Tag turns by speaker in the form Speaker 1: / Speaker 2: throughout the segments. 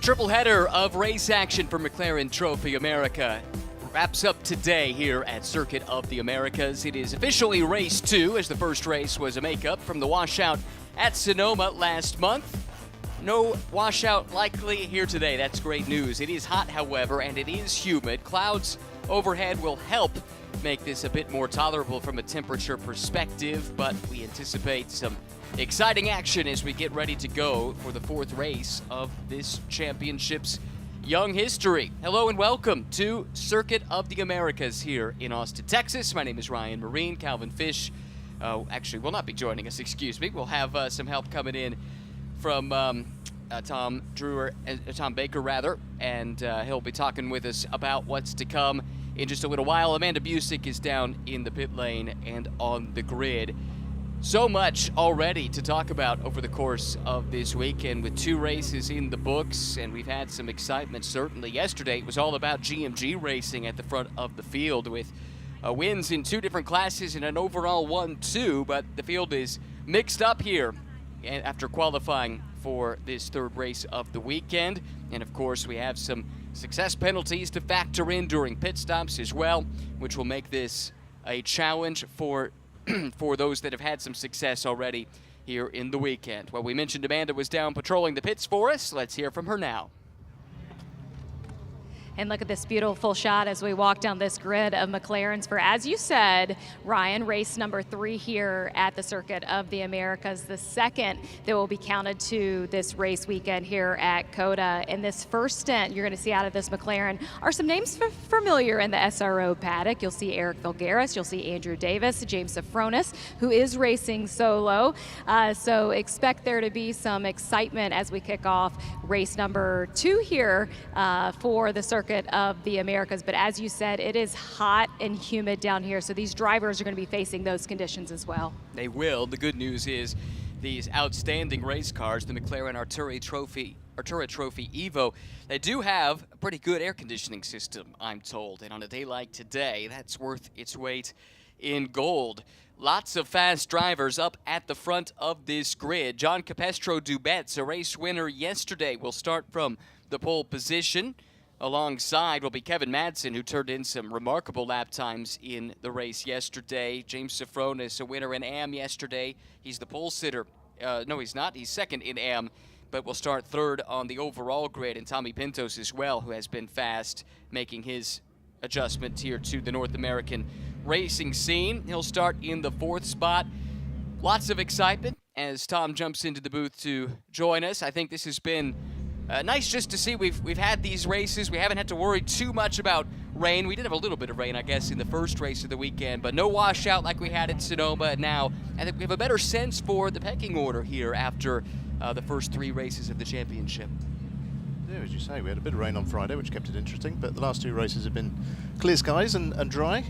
Speaker 1: Triple header of race action for McLaren Trophy America wraps up today here at Circuit of the Americas. It is officially race 2, as the first race was a makeup from the washout at Sonoma last month. No washout likely here today. That's great news. It is hot, however, and it is humid. Clouds overhead will help make this a bit more tolerable from a temperature perspective, but we anticipate some exciting action as we get ready to go for the fourth race of this championship's young history. Hello and welcome to Circuit of the Americas here in Austin, Texas. My name is Ryan Marine. Calvin Fish actually will not be joining us, excuse me. We'll have some help coming in from Tom Baker, and he'll be talking with us about what's to come in just a little while. Amanda Busick is down in the pit lane and on the grid. So much already to talk about over the course of this weekend with 2 races in the books, and we've had some excitement certainly. Yesterday it was all about GMG racing at the front of the field with wins in 2 different classes and an overall 1-2, but the field is mixed up here after qualifying for this third race of the weekend. And of course we have some success penalties to factor in during pit stops as well, which will make this a challenge for those that have had some success already here in the weekend. Well, we mentioned Amanda was down patrolling the pits for us. Let's hear from her now.
Speaker 2: And look at this beautiful shot as we walk down this grid of McLarens for, as you said, Ryan, race number 3 here at the Circuit of the Americas, the second that will be counted to this race weekend here at COTA. In this first stint you're going to see out of this McLaren are some names familiar in the SRO paddock. You'll see Eric Vilgaris, you'll see Andrew Davis, James Safronis, who is racing solo. So expect there to be some excitement as we kick off race number 2 here for the Circuit of the Americas. But as you said, it is hot and humid down here, so these drivers are going to be facing those conditions as well. They will. The good news is these outstanding race cars, the McLaren Artura Trophy EVO, they do have a pretty good air conditioning system, I'm told, and on a day like today, that's worth its weight in gold. Lots of fast drivers up at the front of this grid. John Capestro Dubets, a race winner yesterday, will start from the pole position. Alongside will be Kevin Madsen, who turned in some remarkable lap times in the race yesterday. James Safronis, a winner in AM yesterday. He's the pole sitter. No, he's not. He's second in AM, but will start third on the overall grid. And Tommy Pintos as well, who has been fast, making his adjustment here to the North American racing scene. He'll start in the 4th spot. Lots of excitement as Tom jumps into the booth to join us. I think this has been nice just to see. We've had these races. We haven't had to worry too much about rain. We did have a little bit of rain, I guess, in the first race of the weekend, but no washout like we had at Sonoma. And now I think we have a better sense for the pecking order here after the first 3 races of the championship.
Speaker 3: Yeah, as you say, we had a bit of rain on Friday, which kept it interesting, but the last 2 races have been clear skies and dry.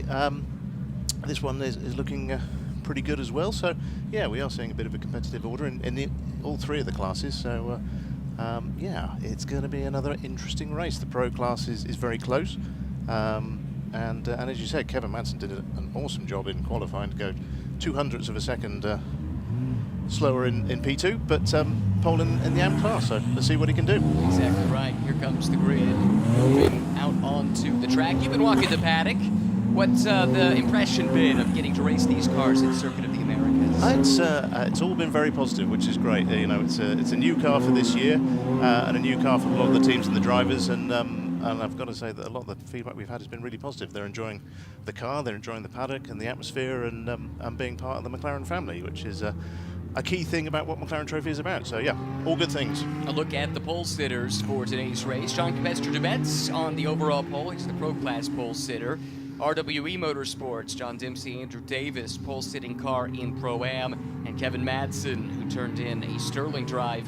Speaker 3: This one is looking pretty good as well. So, yeah, we are seeing a bit of a competitive order in all 3 of the classes. So, yeah, it's going to be another interesting race. The pro class is very close, and as you said, Kevin Madsen did an awesome job in qualifying to go 0.02 of a second slower in P2, but pole in the AM class, so let's see what he can do.
Speaker 1: Exactly right. Here comes the grid moving out onto the track. You've been walking the paddock. What's the impression been of getting to race these cars at Circuit of the Americas?
Speaker 3: It's all been very positive, which is great. You know, it's a new car for this year, and a new car for a lot of the teams and the drivers, and I've got to say that a lot of the feedback we've had has been really positive. They're enjoying the car, they're enjoying the paddock and the atmosphere, and being part of the McLaren family, which is a key thing about what McLaren Trophy is about. So yeah, all good things.
Speaker 1: A look at the pole sitters for today's race. John Capestro Dubets on the overall pole. He's the pro class pole sitter. RWE Motorsports, John Dempsey, Andrew Davis, pole sitting car in Pro-Am, and Kevin Madsen, who turned in a sterling drive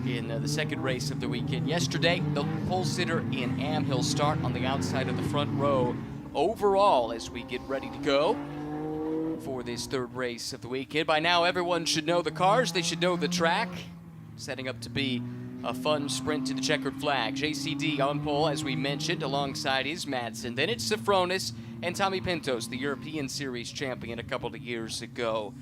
Speaker 1: in the second race of the weekend yesterday. The pole sitter in Am, he'll start on the outside of the front row overall as we get ready to go for this third race of the weekend. By now, everyone should know the cars. They should know the track. Setting up to be a fun sprint to the checkered flag. JCD on pole, as we mentioned, alongside is Madsen. Then it's Safronis and Tommy Pintos, the European Series champion a couple of years ago.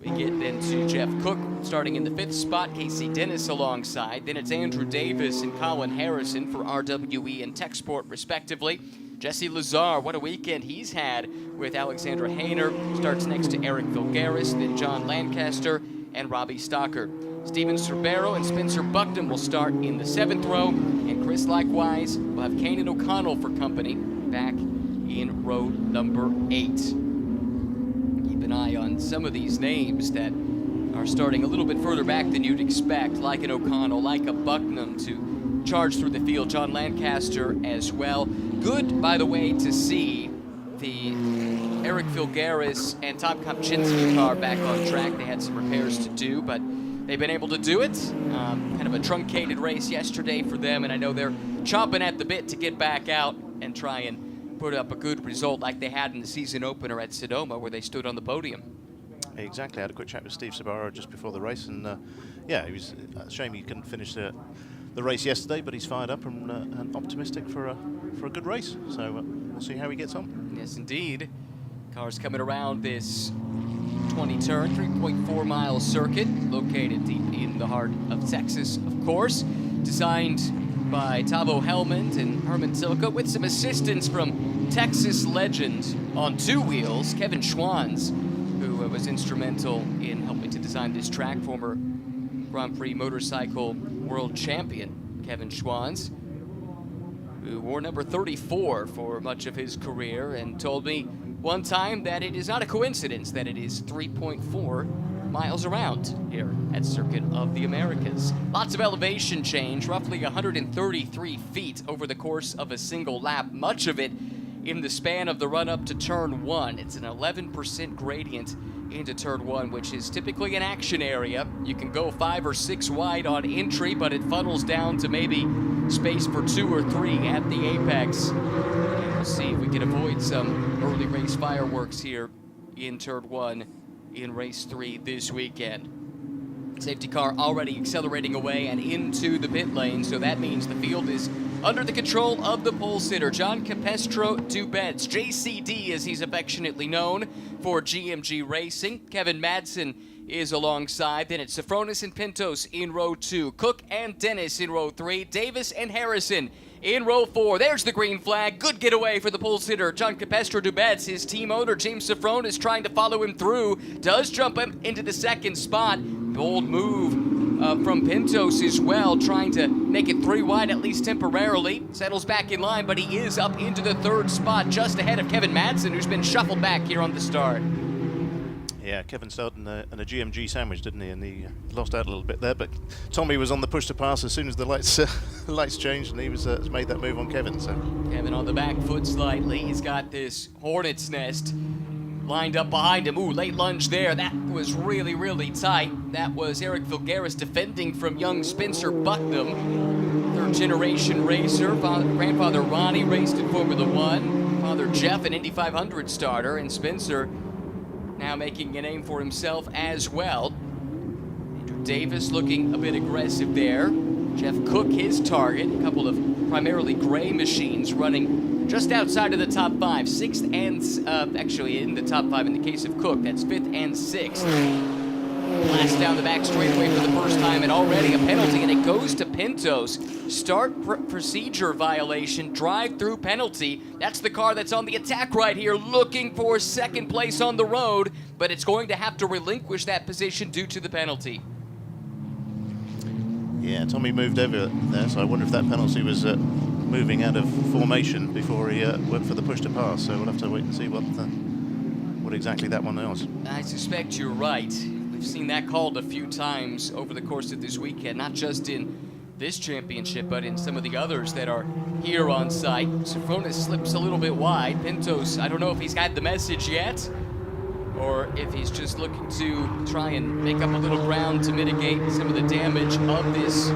Speaker 1: We get then to Jeff Cook starting in the 5th spot, Casey Dennis alongside. Then it's Andrew Davis and Colin Harrison for RWE and Tech Sport respectively. Jesse Lazar, what a weekend he's had with Alexandra Hayner. Starts next to Eric Vilgaris, then John Lancaster and Robbie Stocker. Steven Cerbero and Spencer Buckton will start in the 7th row. And Chris likewise will have Kanan O'Connell for company back in row number 8. Keep an eye on some of these names that are starting a little bit further back than you'd expect, like an O'Connell, like a Bucknam to charge through the field. John Lancaster as well. Good, by the way, to see the Eric Vilgaris and Tom Kopczynski car back on track. They had some repairs to do, but they've been able to do it. Kind of a truncated race yesterday for them, and I know they're chomping at the bit to get back out and try and put up a good result like they had in the season opener at Sonoma, where they stood on the podium.
Speaker 3: Exactly. I had a quick chat with Steve Sabaro just before the race, and yeah, it was a shame he couldn't finish the race yesterday, but he's fired up and optimistic for a good race. So we'll see how he gets on.
Speaker 1: Yes, indeed. Cars coming around this 20-turn, 3.4-mile circuit, located deep in the heart of Texas, of course. Designed by Tavo Helmond and Herman Tilke, with some assistance from Texas legend on 2 wheels, Kevin Schwans, who was instrumental in helping to design this track, former Grand Prix motorcycle world champion Kevin Schwans, who wore number 34 for much of his career, and told me one time that it is not a coincidence that it is 3.4 miles around here at Circuit of the Americas. Lots of elevation change, roughly 133 feet over the course of a single lap, much of it in the span of the run-up to turn 1. It's an 11% gradient into turn 1, which is typically an action area. You can go 5 or 6 wide on entry, but it funnels down to maybe space for 2 or 3 at the apex. And we'll see if we can avoid some early race fireworks here in turn 1 in race 3 this weekend. Safety car already accelerating away and into the pit lane, so that means the field is under the control of the pole sitter, John Capestro Dubets, JCD as he's affectionately known for GMG Racing. Kevin Madsen is alongside. Then it's Sofronis and Pintos in row 2, Cook and Dennis in row 3, Davis and Harrison in row 4. There's the green flag. Good getaway for the pole sitter, John Capestro Dubets. His team owner, James Sofronis, trying to follow him through. Does jump him into the 2nd spot. Bold move from Pintos as well, trying to make it 3 wide at least temporarily. Settles back in line, but he is up into the 3rd spot, just ahead of Kevin Madsen, who's been shuffled back here on the start.
Speaker 3: Yeah, Kevin started in a GMG sandwich, didn't he? And he lost out a little bit there, but Tommy was on the push to pass as soon as the lights changed, and he was made that move on Kevin. So
Speaker 1: Kevin on the back foot slightly. He's got this hornet's nest lined up behind him. Ooh, late lunge there. That was really, really tight. That was Eric Vilgaris defending from young Spencer Bucknam. 3rd-generation racer. Grandfather Ronnie raced in Formula 1. Father Jeff, an Indy 500 starter. And Spencer now making a name for himself as well. Andrew Davis looking a bit aggressive there. Jeff Cook, his target. A couple of primarily gray machines running just outside of the top 5. 6th and, actually in the top 5 in the case of Cook. That's 5th and 6th. Blast down the back straightaway for the first time, and already a penalty, and it goes to Pintos. Start procedure violation, drive-through penalty. That's the car that's on the attack right here, looking for 2nd place on the road, but it's going to have to relinquish that position due to the penalty.
Speaker 3: yeah, Tommy moved over there, so I wonder if that penalty was moving out of formation before he went for the push to pass. So we'll have to wait and see what exactly that one was.
Speaker 1: I suspect you're right. We've seen that called a few times over the course of this weekend, not just in this championship, but in some of the others that are here on site. Sofronis slips a little bit wide. Pintos, I don't know if he's had the message yet, or if he's just looking to try and make up a little ground to mitigate some of the damage of this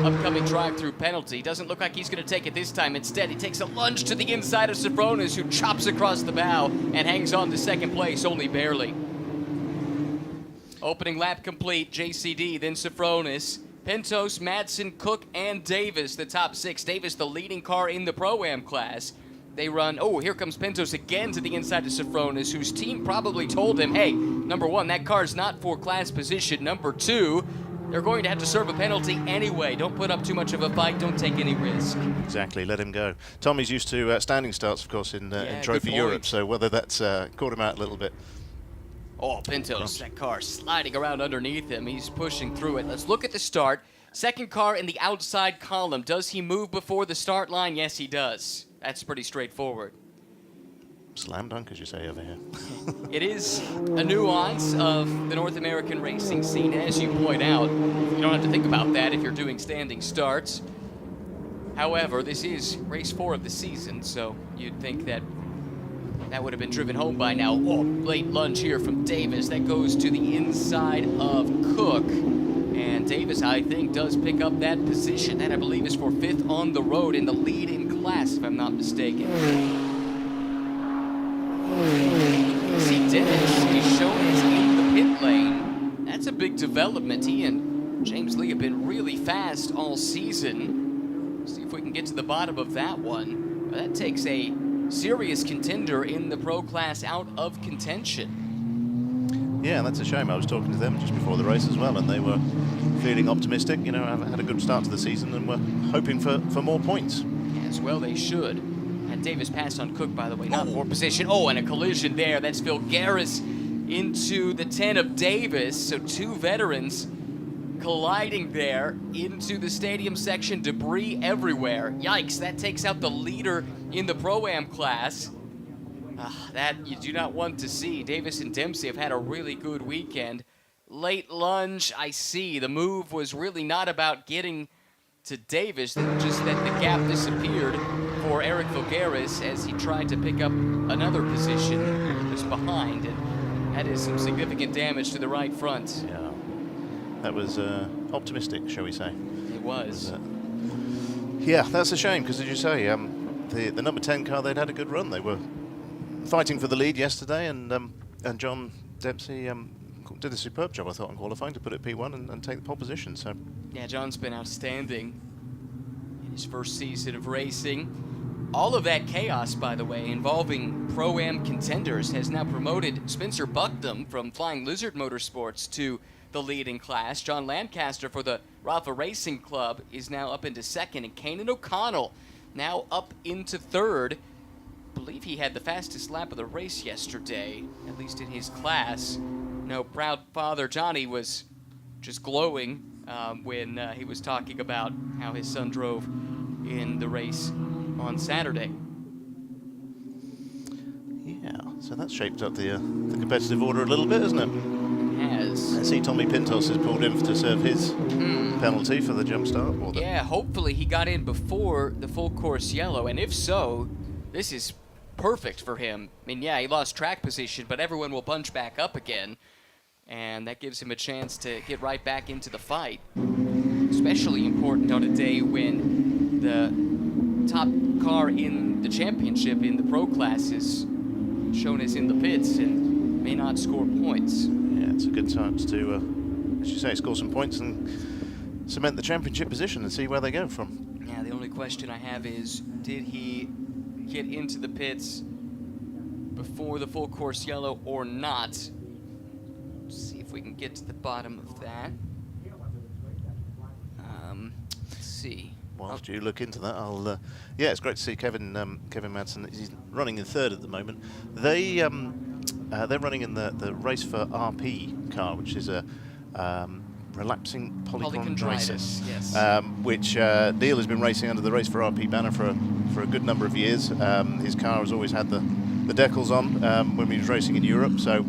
Speaker 1: upcoming drive-through penalty. Doesn't look like he's going to take it this time. Instead, he takes a lunge to the inside of Sofronis, who chops across the bow and hangs on to 2nd place, only barely. Opening lap complete, JCD, then Sofronis, Pintos, Madsen, Cook, and Davis, the top 6. Davis, the leading car in the Pro-Am class. they run, oh, here comes Pintos again to the inside of Sofronis, whose team probably told him, hey, number one, that car's not for class position. Number two, they're going to have to serve a penalty anyway. Don't put up too much of a fight. Don't take any risk.
Speaker 3: Exactly. Let him go. Tommy's used to standing starts, of course, in Trophy Europe, so whether that's caught him out a little bit.
Speaker 1: Oh, Pintos, that car sliding around underneath him. He's pushing through it. Let's look at the start. Second car in the outside column. Does he move before the start line? Yes, he does. That's pretty straightforward.
Speaker 3: Slam dunk, as you say over here.
Speaker 1: It is a nuance of the North American racing scene. As you point out, you don't have to think about that if you're doing standing starts. However, this is race 4 of the season, so you'd think that that would have been driven home by now. Oh, late lunge here from Davis. That goes to the inside of Cook. And Davis, I think, does pick up that position. That, I believe, is for 5th on the road in the lead in class, if I'm not mistaken. See Dennis, he's shown as in the pit lane. That's a big development. He and James Lee have been really fast all season. See if we can get to the bottom of that one. That takes a serious contender in the pro class out of contention.
Speaker 3: Yeah, that's a shame. I was talking to them just before the race as well, and they were feeling optimistic. You know, had a good start to the season and were hoping for more points.
Speaker 1: As well they should. And Davis passed on Cook, by the way, not for position. Oh, and a collision there. That's Phil Garris into the 10 of Davis. So 2 veterans colliding there into the stadium section. Debris everywhere. Yikes, that takes out the leader in the Pro-Am class. That you do not want to see. Davis and Dempsey have had a really good weekend. Late lunge, I see. The move was really not about getting to Davis, just that the gap disappeared for Eric Vogaris as he tried to pick up another position just behind, and that is some significant damage to the right front.
Speaker 3: Yeah, that was optimistic, shall we say.
Speaker 1: It was.
Speaker 3: Yeah, that's a shame, because as you say, the number 10 car, they'd had a good run. They were fighting for the lead yesterday, and John Dempsey did a superb job, I thought, in qualifying to put it P1 and take the pole position. So
Speaker 1: yeah, John's been outstanding in his first season of racing. All of that chaos, by the way, involving Pro-Am contenders has now promoted Spencer Bucknam from Flying Lizard Motorsports to the lead in class. John Lancaster for the Rafa Racing Club is now up into 2nd, and Kanan O'Connell now up into 3rd. I believe he had the fastest lap of the race yesterday, at least in his class. No, proud father Johnny was just glowing when he was talking about how his son drove in the race on Saturday.
Speaker 3: Yeah, so that's shaped up the competitive order a little bit, isn't it?
Speaker 1: It has.
Speaker 3: I see Tommy Pintos has pulled in to serve his penalty for the jump start.
Speaker 1: Yeah, hopefully he got in before the full course yellow, and if so, this is perfect for him. I mean, yeah, he lost track position, but everyone will bunch back up again, and that gives him a chance to get right back into the fight. Especially important on a day when the top car in the championship in the pro class is shown as in the pits and may not score points.
Speaker 3: Yeah, it's a good chance to, as you say, score some points and cement the championship position and see where they go from.
Speaker 1: Yeah, the only question I have is, did he get into the pits before the full course yellow or not? Let's see if we can get to the bottom of that. Let's see.
Speaker 3: Whilst you look into that, I'll. Yeah, it's great to see Kevin Madsen. He's running in 3rd at the moment. They're running in the race for RP car, which is a relapsing polychondritis,
Speaker 1: yes.
Speaker 3: Which Neil has been racing under the race for RP banner for a good number of years. His car has always had the decals on when he was racing in Europe. So.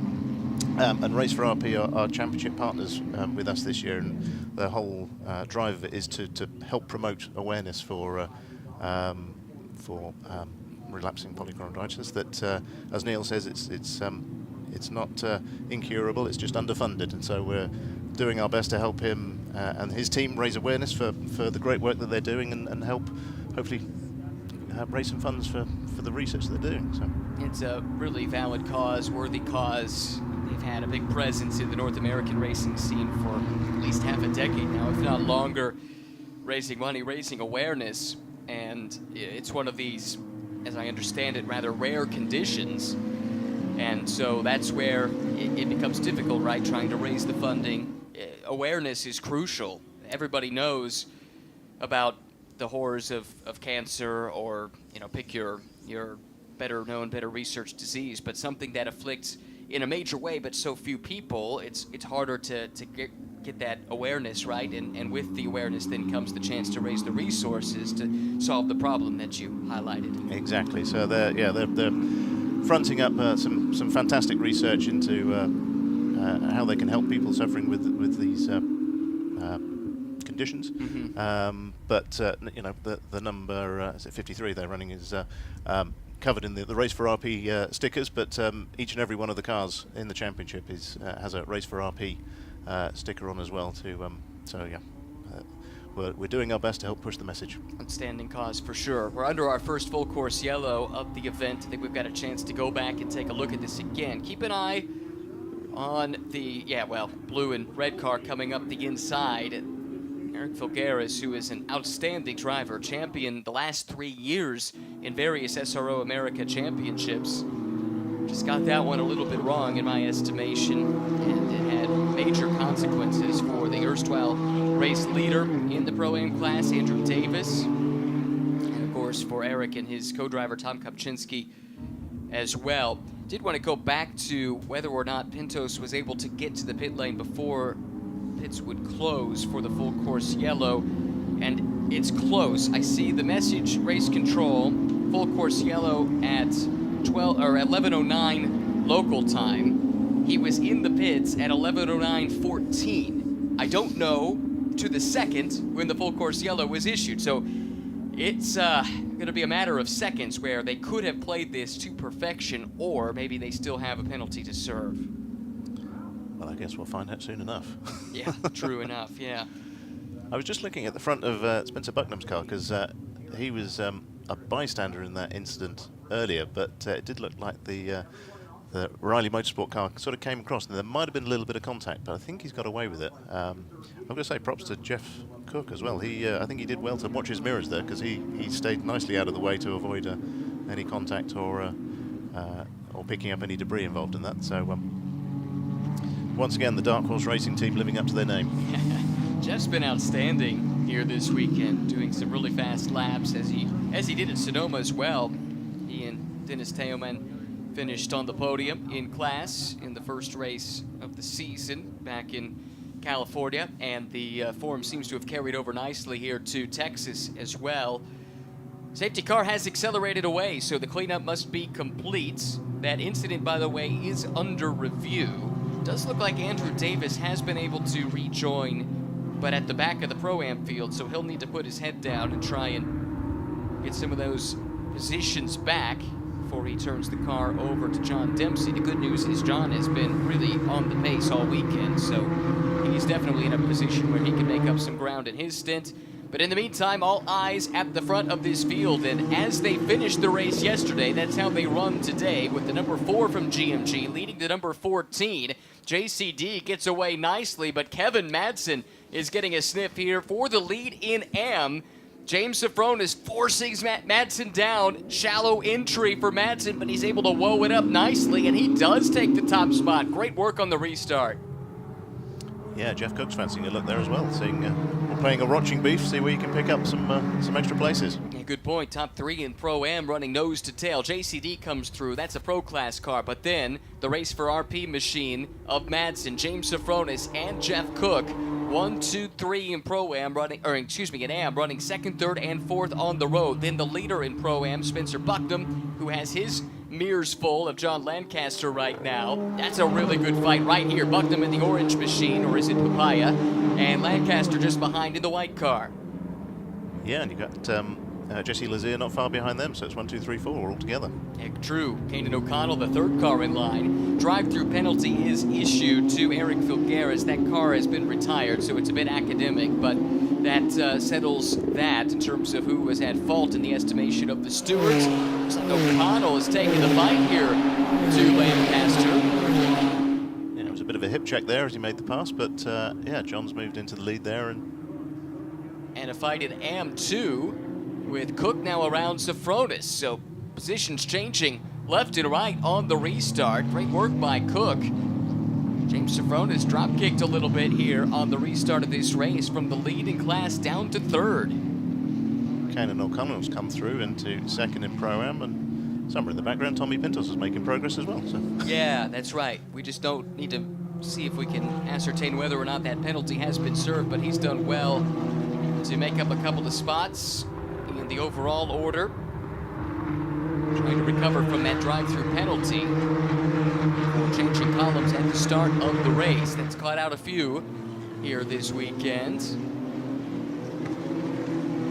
Speaker 3: And Race for RP are championship partners with us this year, and the whole drive of it is to help promote awareness for relapsing polychondritis. That, as Neil says, it's not incurable; it's just underfunded, and so we're doing our best to help him and his team raise awareness for the great work that they're doing, and help hopefully raise some funds for the research they're doing. So
Speaker 1: it's a really valid cause, worthy cause. They've had a big presence in the North American racing scene for at least half a decade now, if not longer, raising money, raising awareness, and it's one of these as I understand it, rather rare conditions. And so that's where it becomes difficult, right, trying to raise the funding. Awareness is crucial. Everybody knows about the horrors of cancer, or, you know, pick your better known, better researched disease, but something that afflicts in a major way but so few people, it's harder to get that awareness, right? And with the awareness then comes the chance to raise the resources to solve the problem that you highlighted.
Speaker 3: Exactly. So they're fronting up some fantastic research into how they can help people suffering with these conditions.
Speaker 1: Mm-hmm.
Speaker 3: But you know, the number is it 53 they're running is covered in the Race for RP stickers, but each and every one of the cars in the championship has a Race for RP sticker on as well. So yeah, we're doing our best to help push the message.
Speaker 1: Outstanding cause for sure. We're under our first full course yellow of the event. I think we've got a chance to go back and take a look at this again. Keep an eye on the blue and red car coming up the inside. Eric Filgueres, who is an outstanding driver, champion the last 3 years in various SRO America championships. Just got that one a little bit wrong in my estimation, and it had major consequences for the erstwhile race leader in the Pro-Am class, Andrew Davis, and of course for Eric and his co-driver Tom Kopczynski as well. Did want to go back to whether or not Pintos was able to get to the pit lane before pits would close for the full course yellow, and it's close. I see the message, race control, full course yellow at 11:09 local time. He was in the pits at 11:09:14. I don't know to the second when the full course yellow was issued, so it's going to be a matter of seconds where they could have played this to perfection, or maybe they still have a penalty to serve.
Speaker 3: Well, I guess we'll find out soon enough.
Speaker 1: Yeah, true enough, yeah.
Speaker 3: I was just looking at the front of Spencer Bucknam's car, because he was a bystander in that incident earlier, but it did look like the Riley Motorsport car sort of came across, and there might have been a little bit of contact, but I think he's got away with it. I'm going to say props to Jeff Cook as well. I think he did well to watch his mirrors there, because he stayed nicely out of the way to avoid any contact or picking up any debris involved in that. So once again, the Dark Horse Racing team living up to their name.
Speaker 1: Jeff's been outstanding here this weekend, doing some really fast laps as he did at Sonoma as well. He and Dennis Teoman finished on the podium in class in the first race of the season back in California, and the form seems to have carried over nicely here to Texas as well. Safety car has accelerated away, so the cleanup must be complete. That incident, by the way, is under review. Does look like Andrew Davis has been able to rejoin, but at the back of the Pro-Am field, so he'll need to put his head down and try and get some of those positions back before he turns the car over to John Dempsey. The good news is John has been really on the pace all weekend, so he's definitely in a position where he can make up some ground in his stint. But in the meantime, all eyes at the front of this field, and as they finished the race yesterday, that's how they run today, with the number 4 from GMG leading the number 14. JCD gets away nicely, but Kevin Madsen is getting a sniff here for the lead in AM. James Safronis forcing Madsen down. Shallow entry for Madsen, but he's able to woe it up nicely, and he does take the top spot. Great work on the restart.
Speaker 3: Yeah, Jeff Cook's fancying a look there as well, seeing we're playing a watching beef, see where you can pick up some extra places.
Speaker 1: Yeah, good point. Top 3 in Pro-Am running nose to tail. JCD comes through. That's a Pro Class car. But then the Race for RP machine of Madsen, James Safronis, and Jeff Cook. 1, 2, 3 in Pro-Am running, in AM running 2nd, 3rd, and 4th on the road. Then the leader in Pro-Am, Spencer Bucknam, who has his mirrors full of John Lancaster right now. That's a really good fight right here. Bucknam in the orange machine, or is it Papaya? And Lancaster just behind in the white car.
Speaker 3: Yeah, and you got Jesse Lazier not far behind them, so it's 1, 2, 3, 4 all together.
Speaker 1: Yeah, true. Kanan O'Connell, the 3rd car in line. Drive-through penalty is issued to Eric Filgueres. That car has been retired, so it's a bit academic, but that settles that in terms of who has had fault in the estimation of the stewards. Looks like O'Connell is taking the fight here to Lancaster.
Speaker 3: Yeah, it was a bit of a hip check there as he made the pass, but yeah, John's moved into the lead there. And
Speaker 1: a fight in AM2 with Cook now around Safronis. So positions changing left and right on the restart. Great work by Cook. James Safronis drop-kicked a little bit here on the restart of this race from the lead in class down to third.
Speaker 3: Kanan O'Connell's come through into second in Pro-Am, and somewhere in the background, Tommy Pintos is making progress as well. So.
Speaker 1: Yeah, that's right. We just don't need to see if we can ascertain whether or not that penalty has been served, but he's done well to make up a couple of spots in the overall order. Trying to recover from that drive-through penalty. Changing columns at the start of the race. That's caught out a few here this weekend.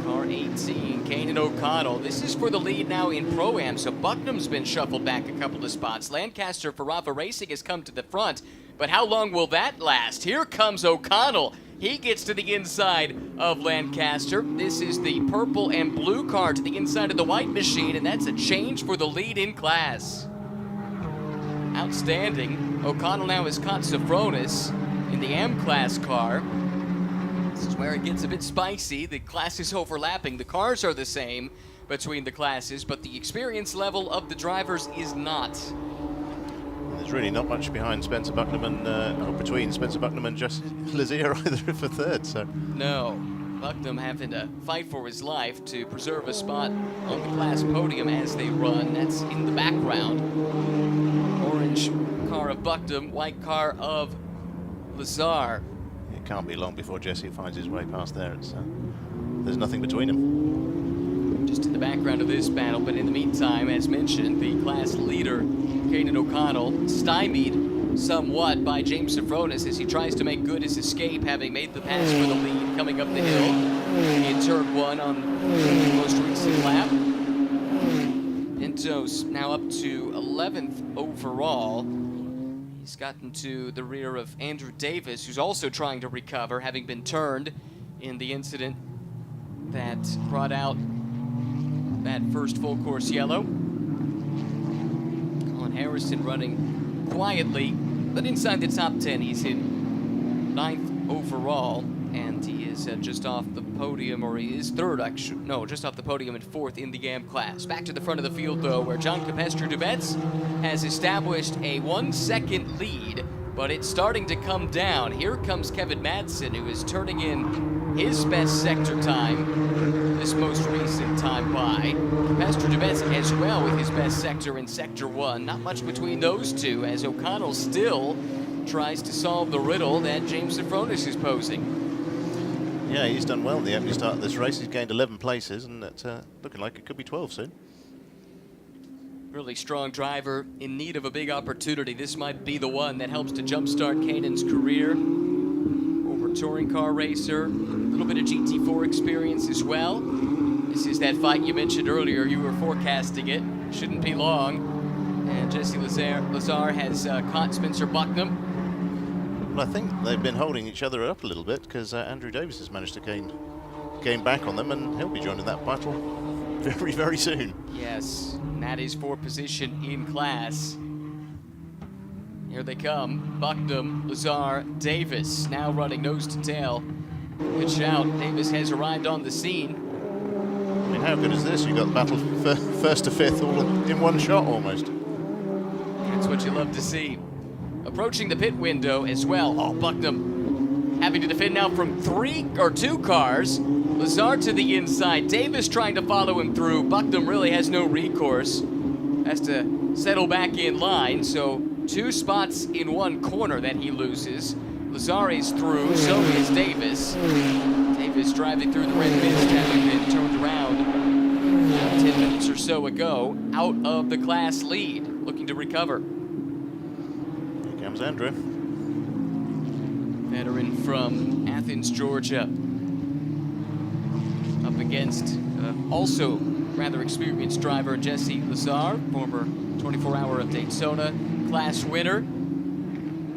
Speaker 1: Car 18, Kanan O'Connell. This is for the lead now in Pro-Am, so Bucknam's been shuffled back a couple of spots. Lancaster for Rafa Racing has come to the front, but how long will that last? Here comes O'Connell. He gets to the inside of Lancaster. This is the purple and blue car to the inside of the white machine, and that's a change for the lead in class. Outstanding. O'Connell now has caught Safronis in the AM class car. This is where it gets a bit spicy. The classes overlapping. The cars are the same between the classes, but the experience level of the drivers is not.
Speaker 3: There's really not much behind Spencer Bucknam and or between Spencer Bucknam and Jesse Lazier either for third. So
Speaker 1: no, Bucknam having to fight for his life to preserve a spot on the class podium as they run. That's in the background. Orange car of Bucknam, white car of Lazar.
Speaker 3: It can't be long before Jesse finds his way past there. It's there's nothing between them.
Speaker 1: Just in the background of this battle, but in the meantime, as mentioned, the class leader, Kanan O'Connell, stymied somewhat by James Safronis as he tries to make good his escape, having made the pass for the lead coming up the hill in turn one on the most recent lap. Pintos now up to 11th overall. He's gotten to the rear of Andrew Davis, who's also trying to recover, having been turned in the incident that brought out that first full course yellow. Colin Harrison running quietly, but inside the top 10. He's in 9th overall, and he is just off the podium, or he is third, actually. No, just off the podium and 4th in the AM class. Back to the front of the field, though, where John Capestre-Dubets has established a 1-second lead, but it's starting to come down. Here comes Kevin Madsen, who is turning in his best sector time, this most recent time by. Capestre-Dubets as well with his best sector in Sector 1. Not much between those two, as O'Connell still tries to solve the riddle that James Safronis is posing.
Speaker 3: Yeah, he's done well in the opening start of this race. He's gained 11 places, and it's looking like it could be 12 soon.
Speaker 1: Really strong driver in need of a big opportunity. This might be the one that helps to jumpstart Kanan's career. Former touring car racer, a little bit of GT4 experience as well. This is that fight you mentioned earlier. You were forecasting it. Shouldn't be long. And Jesse Lazar has caught Spencer Bucknam.
Speaker 3: Well, I think they've been holding each other up a little bit because Andrew Davis has managed to gain back on them, and he'll be joining that battle very, very soon.
Speaker 1: Yes, and that is for position in class. Here they come. Bucknam, Lazar, Davis, now running nose to tail. Good shout. Davis has arrived on the scene.
Speaker 3: I mean, how good is this? You've got the battle first to fifth all in one shot almost.
Speaker 1: That's what you love to see. Approaching the pit window as well. Oh, Bucknam having to defend now from 2 cars. Lazar to the inside. Davis trying to follow him through. Bucknam really has no recourse. Has to settle back in line. So 2 spots in one corner that he loses. Lazar is through, so is Davis. Davis driving through the red mist, having been turned around 10 minutes or so ago, out of the class lead, looking to recover.
Speaker 3: Here comes Andrew.
Speaker 1: Veteran from Athens, Georgia. Up against also rather experienced driver Jesse Lazar, former 24-hour of Daytona class winner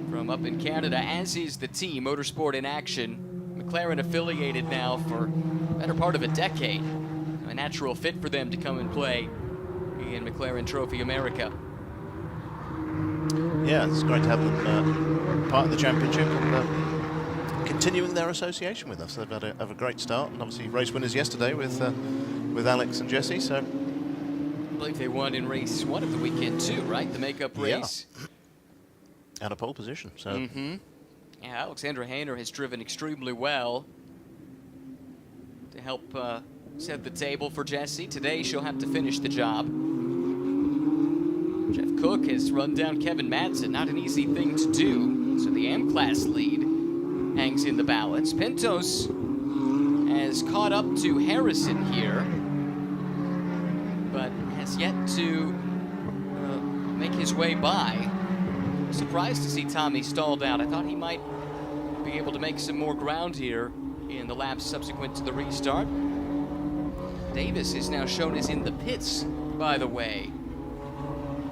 Speaker 1: from up in Canada, as is the team, Motorsport in Action. McLaren affiliated now for the better part of a decade. A natural fit for them to come and play in McLaren Trophy America.
Speaker 3: Yeah, it's great to have them part of the championship and continuing their association with us. They've had a great start, and obviously race winners yesterday with Alex and Jesse. So
Speaker 1: believe they won in race 1 of the weekend too, right? The makeup race.
Speaker 3: Yeah. Out of pole position, so.
Speaker 1: Yeah, Alexandra Hayner has driven extremely well to help set the table for Jessie. Today she'll have to finish the job. Jeff Cook has run down Kevin Madsen, not an easy thing to do. So the AM class lead hangs in the balance. Pintos has caught up to Harrison here, but has yet to make his way by. Surprised to see Tommy stalled out. I thought he might be able to make some more ground here in the laps subsequent to the restart. Davis is now shown as in the pits, by the way.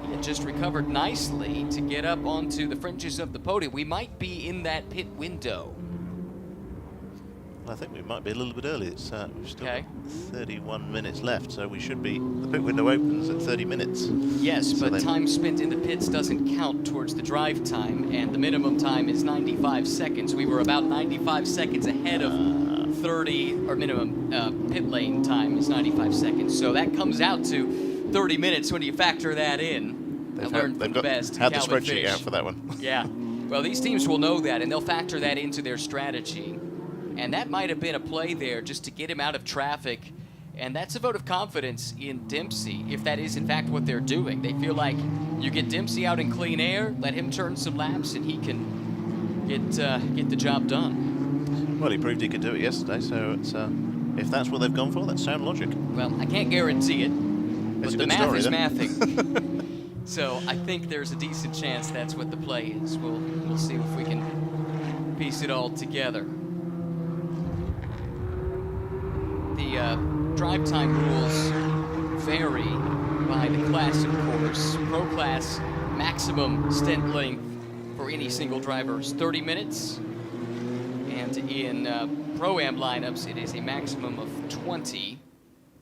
Speaker 1: He had just recovered nicely to get up onto the fringes of the podium. We might be in that pit window.
Speaker 3: I think we might be a little bit early. It's we've still got 31 minutes left, so we should be. The pit window opens at 30 minutes.
Speaker 1: Yes, so but time spent in the pits doesn't count towards the drive time, and the minimum time is 95 seconds. We were about 95 seconds ahead of 30, or minimum pit lane time is 95 seconds. So that comes out to 30 minutes when you factor that in.
Speaker 3: They've
Speaker 1: learned from the best.
Speaker 3: Had the
Speaker 1: Calvin
Speaker 3: spreadsheet
Speaker 1: Fish.
Speaker 3: out for that one.
Speaker 1: Yeah. Well, these teams will know that, and they'll factor that into their strategy. And that might have been a play there just to get him out of traffic. And that's a vote of confidence in Dempsey, if that is in fact what they're doing. They feel like you get Dempsey out in clean air, let him turn some laps, and he can get the job done.
Speaker 3: Well, he proved he could do it yesterday, so it's, if that's what they've gone for, that's sound logic.
Speaker 1: Well, I can't guarantee it, but the math is mathing. So I think there's a decent chance that's what the play is. We'll see if we can piece it all together. The drive time rules vary by the class, of course. Pro class maximum stint length for any single driver is 30 minutes. And in Pro-Am lineups, it is a maximum of 20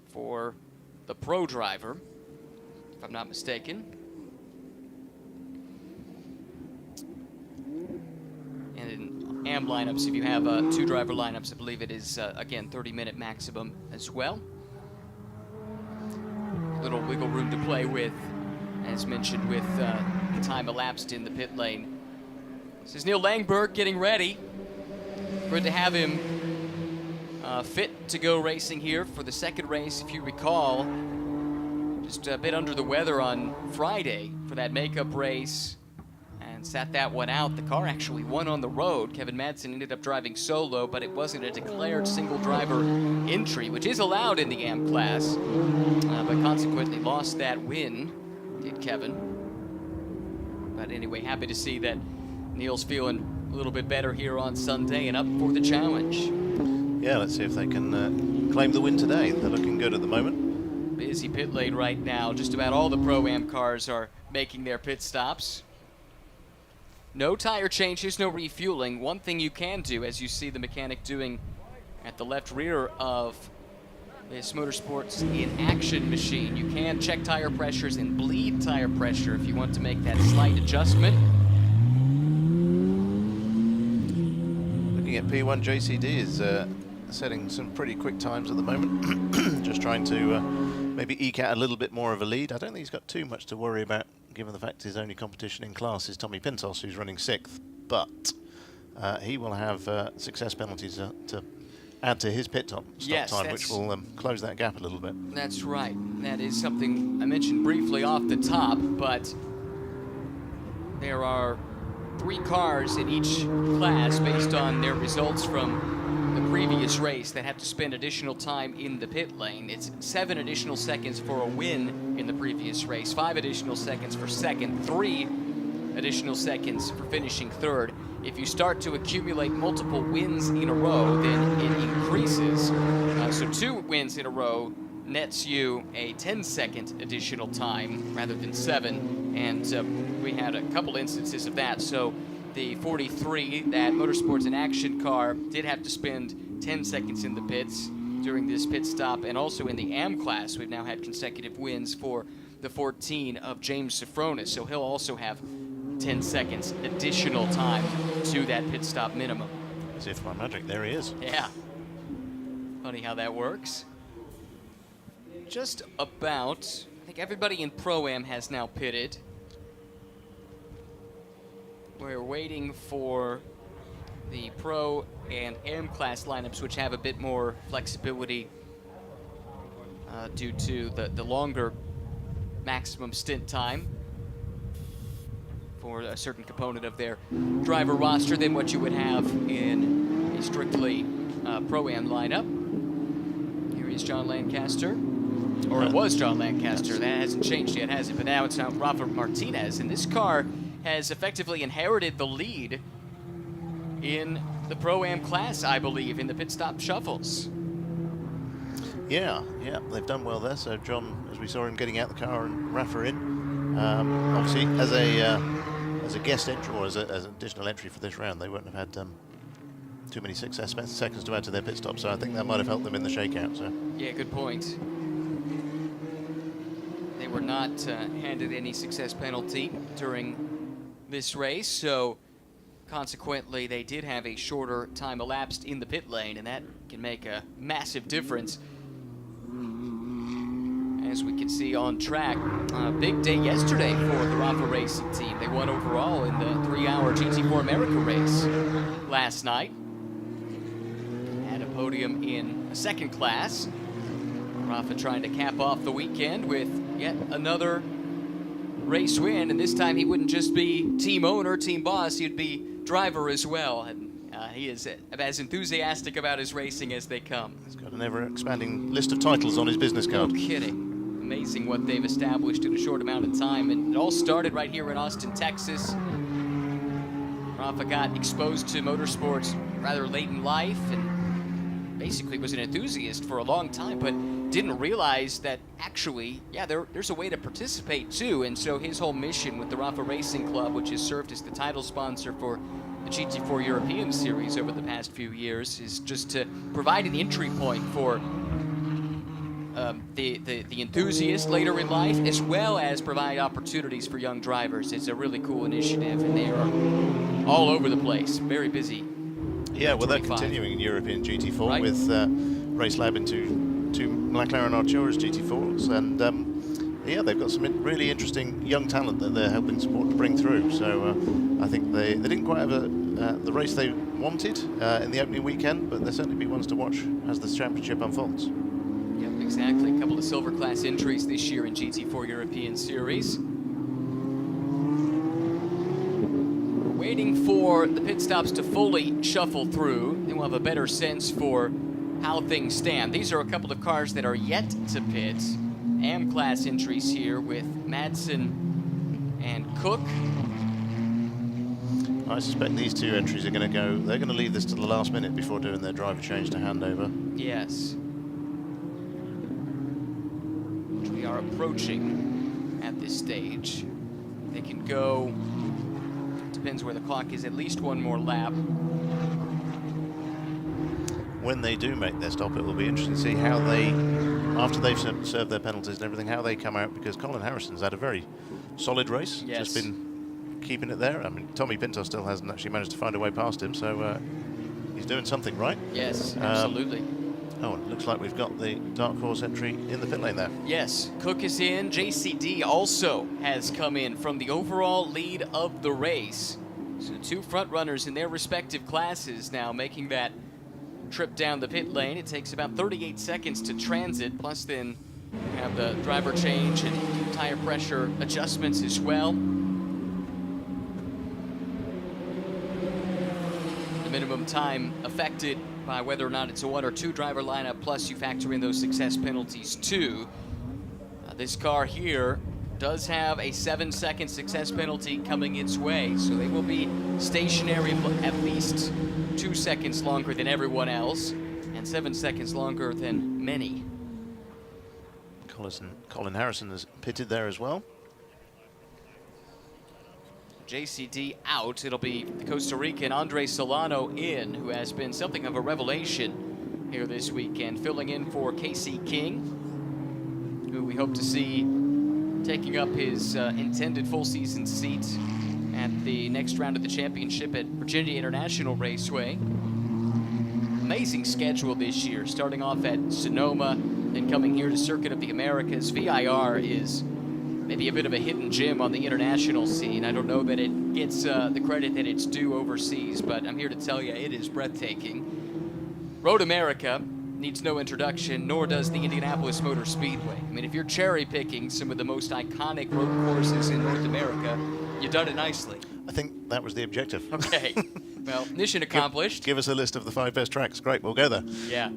Speaker 1: for the pro driver, if I'm not mistaken. And in AM lineups, if you have 2 driver lineups, I believe it is, again, 30-minute maximum as well. Little wiggle room to play with, as mentioned, with the time elapsed in the pit lane. This is Neil Langberg getting ready. Good to have him fit to go racing here for the second race. If you recall, just a bit under the weather on Friday for that makeup race and sat that one out. The car actually won on the road. Kevin Madsen ended up driving solo, but it wasn't a declared single driver entry, which is allowed in the AM class, but consequently lost that win, did Kevin. But anyway, happy to see that Neil's feeling a little bit better here on Sunday and up for the challenge.
Speaker 3: Yeah, let's see if they can claim the win today. They're looking good at the moment.
Speaker 1: Busy pit lane right now. Just about all the Pro-Am cars are making their pit stops. No tire changes, no refueling. One thing you can do, as you see the mechanic doing at the left rear of this Motorsports in Action machine, you can check tire pressures and bleed tire pressure if you want to make that slight adjustment. Looking at P1, JCD is setting some pretty quick times at the moment. Just trying to maybe eke out a little bit more of a lead. I don't think he's got too much to worry about, given the fact his only competition in class is Tommy Pintos, who's running 6th. But he will have success penalties to add to his pit stop time, which will close that gap a little bit. That's right. That is something I mentioned briefly off the top, but there are 3 cars in each class based on their results from the previous race that have to spend additional time in the pit lane. It's 7 additional seconds for a win in the previous race, 5 additional seconds for second, 3 additional seconds for finishing third. If you start to accumulate multiple wins in a row, then it increases. So 2 wins in a row nets you a 10-second additional time rather than 7. And we had a couple instances of that. So the 43, that Motorsports in Action car, did have to spend 10 seconds in the pits during this pit stop. And also in the AM class, we've now had consecutive wins for the 14 of James Safronis. So he'll also have 10 seconds additional time to that pit stop minimum. As if by magic, there he is. Yeah. Funny how that works. Just about I think everybody in Pro-Am has now pitted. We're waiting for the Pro and Am class lineups, which have a bit more flexibility due to the longer maximum stint time for a certain component of their driver roster than what you would have in a strictly Pro-Am lineup. Here is John Lancaster, or it was John Lancaster. That hasn't changed yet, has it? But now it's now Rafa Martinez, and this car has effectively inherited the lead in the Pro-Am class, I believe, in the pit stop shuffles.
Speaker 3: Yeah, they've done well there. So John, as we saw him getting out the car and Rafa in, obviously as a guest entry or as an additional entry for this round, they wouldn't have had too many success seconds to add to their pit stop. So I think that might have helped them in the shakeout. So
Speaker 1: yeah, good point. They were not handed any success penalty during this race, so consequently they did have a shorter time elapsed in the pit lane, and that can make a massive difference. As we can see on track, a big day yesterday for the Rafa Racing team. They won overall in the 3-hour GT4 America race last night. Had a podium in a second class. Rafa trying to cap off the weekend with yet another race win, and this time he wouldn't just be team owner, team boss, he'd be driver as well. And he is as enthusiastic about his racing as they come.
Speaker 3: He's got an ever-expanding list of titles on his business card.
Speaker 1: No kidding. Amazing what they've established in a short amount of time. And it all started right here in Austin, Texas. Rafa got exposed to motorsports rather late in life and basically was an enthusiast for a long time, but didn't realize that actually, yeah, there's a way to participate too. And so his whole mission with the Rafa Racing Club, which has served as the title sponsor for the GT4 European Series over the past few years, is just to provide an entry point for the enthusiast later in life, as well as provide opportunities for young drivers. It's a really cool initiative, and they are all over the place, very busy.
Speaker 3: Yeah, well, they're continuing in European GT4
Speaker 1: right,
Speaker 3: with Race Lab into two McLaren Arturas GT4s, and yeah, they've got some really interesting young talent that they're helping support to bring through. So I think they didn't quite have the race they wanted in the opening weekend, but they'll certainly be ones to watch as the championship unfolds.
Speaker 1: Yep, exactly. A couple of silver class entries this year in GT4 European Series. We're waiting for the pit stops to fully shuffle through, and we'll have a better sense for how things stand. These are a couple of cars that are yet to pit. Am class entries here with Madsen and Cook.
Speaker 3: I suspect these two entries are going to go, they're going to leave this to the last minute before doing their driver change to handover.
Speaker 1: Yes. Which we are approaching at this stage. They can go, depends where the clock is, at least one more lap.
Speaker 3: When they do make their stop, it will be interesting to see how they, after they've served their penalties and everything, how they come out, because Colin Harrison's had a very solid race.
Speaker 1: Yes.
Speaker 3: Just been keeping it there. I mean, Tommy Pinto still hasn't actually managed to find a way past him, so he's doing something right.
Speaker 1: Yes, absolutely.
Speaker 3: Oh, it looks like we've got the dark horse entry in the pit lane there.
Speaker 1: Yes, Cook is in. JCD also has come in from the overall lead of the race. So two front runners in their respective classes now making that trip down the pit lane. It takes about 38 seconds to transit, plus then you have the driver change and tire pressure adjustments as well. The minimum time affected by whether or not it's a 1 or 2 driver lineup, plus you factor in those success penalties too. This car here does have a 7-second success penalty coming its way, so they will be stationary at least 2 seconds longer than everyone else, and 7 seconds longer than many.
Speaker 3: Colin Harrison has pitted there as well.
Speaker 1: JCD out. It'll be the Costa Rican Andre Solano in, who has been something of a revelation here this weekend, filling in for Casey King, who we hope to see taking up his intended full season seat at the next round of the championship at Virginia International Raceway. Amazing schedule this year, starting off at Sonoma, And coming here to Circuit of the Americas, VIR is maybe a bit of a hidden gem on the international scene. I don't know that it gets the credit that it's due overseas, but I'm here to tell you it is breathtaking. Road America needs no introduction, nor does the Indianapolis Motor Speedway. I mean, if you're cherry picking some of the most iconic road courses in North America, you've done it nicely.
Speaker 3: I think that was the objective.
Speaker 1: Okay. Well, mission accomplished.
Speaker 3: Give us a list of the 5 best tracks. Great, we'll go there.
Speaker 1: Yeah.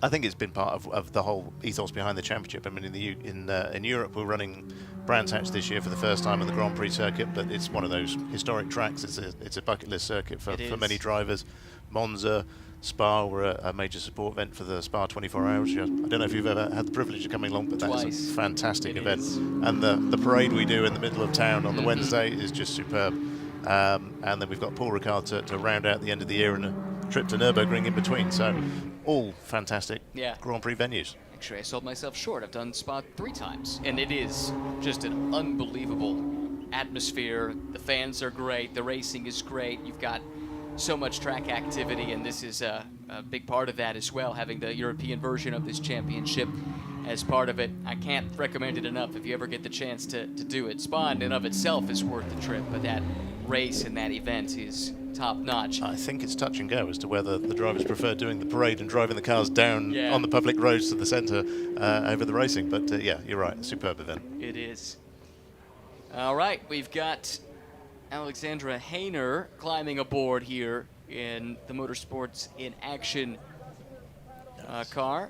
Speaker 3: I think it's been part of the whole ethos behind the championship. I mean, in Europe, we're running Brands Hatch this year for the first time on the Grand Prix circuit, but it's one of those historic tracks. It's a bucket list circuit for many drivers. Monza, Spa were a major support event for the Spa 24 Hours. I don't know if you've ever had the privilege of coming along, but that's a fantastic event. And the parade we do in the middle of town on the Wednesday is just superb. And then we've got Paul Ricard to round out the end of the year and a trip to Nürburgring in between. So all fantastic Grand Prix venues.
Speaker 1: Actually, I sold myself short. I've done Spa 3 times, and it is just an unbelievable atmosphere. The fans are great. The racing is great. You've got so much track activity, and this is a big part of that as well, having the European version of this championship as part of it. I can't recommend it enough if you ever get the chance to do it. Spa in and of itself is worth the trip, but that race and that event is top-notch.
Speaker 3: I think it's touch and go as to whether the drivers prefer doing the parade and driving the cars down on the public roads to the centre over the racing. But yeah, you're right, a superb event.
Speaker 1: It is. All right, we've got Alexandra Hayner climbing aboard here in the Motorsports in Action car,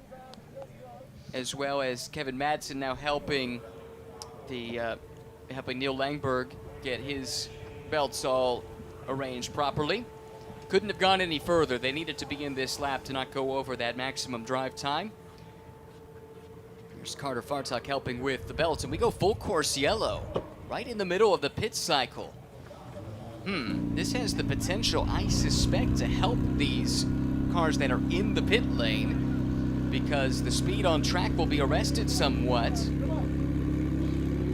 Speaker 1: as well as Kevin Madsen now helping Neil Langberg get his belts all arranged properly. Couldn't have gone any further. They needed to be in this lap to not go over that maximum drive time. Here's Carter Fartak helping with the belts, and we go full course yellow right in the middle of the pit cycle. This has the potential, I suspect, to help these cars that are in the pit lane, because the speed on track will be arrested somewhat.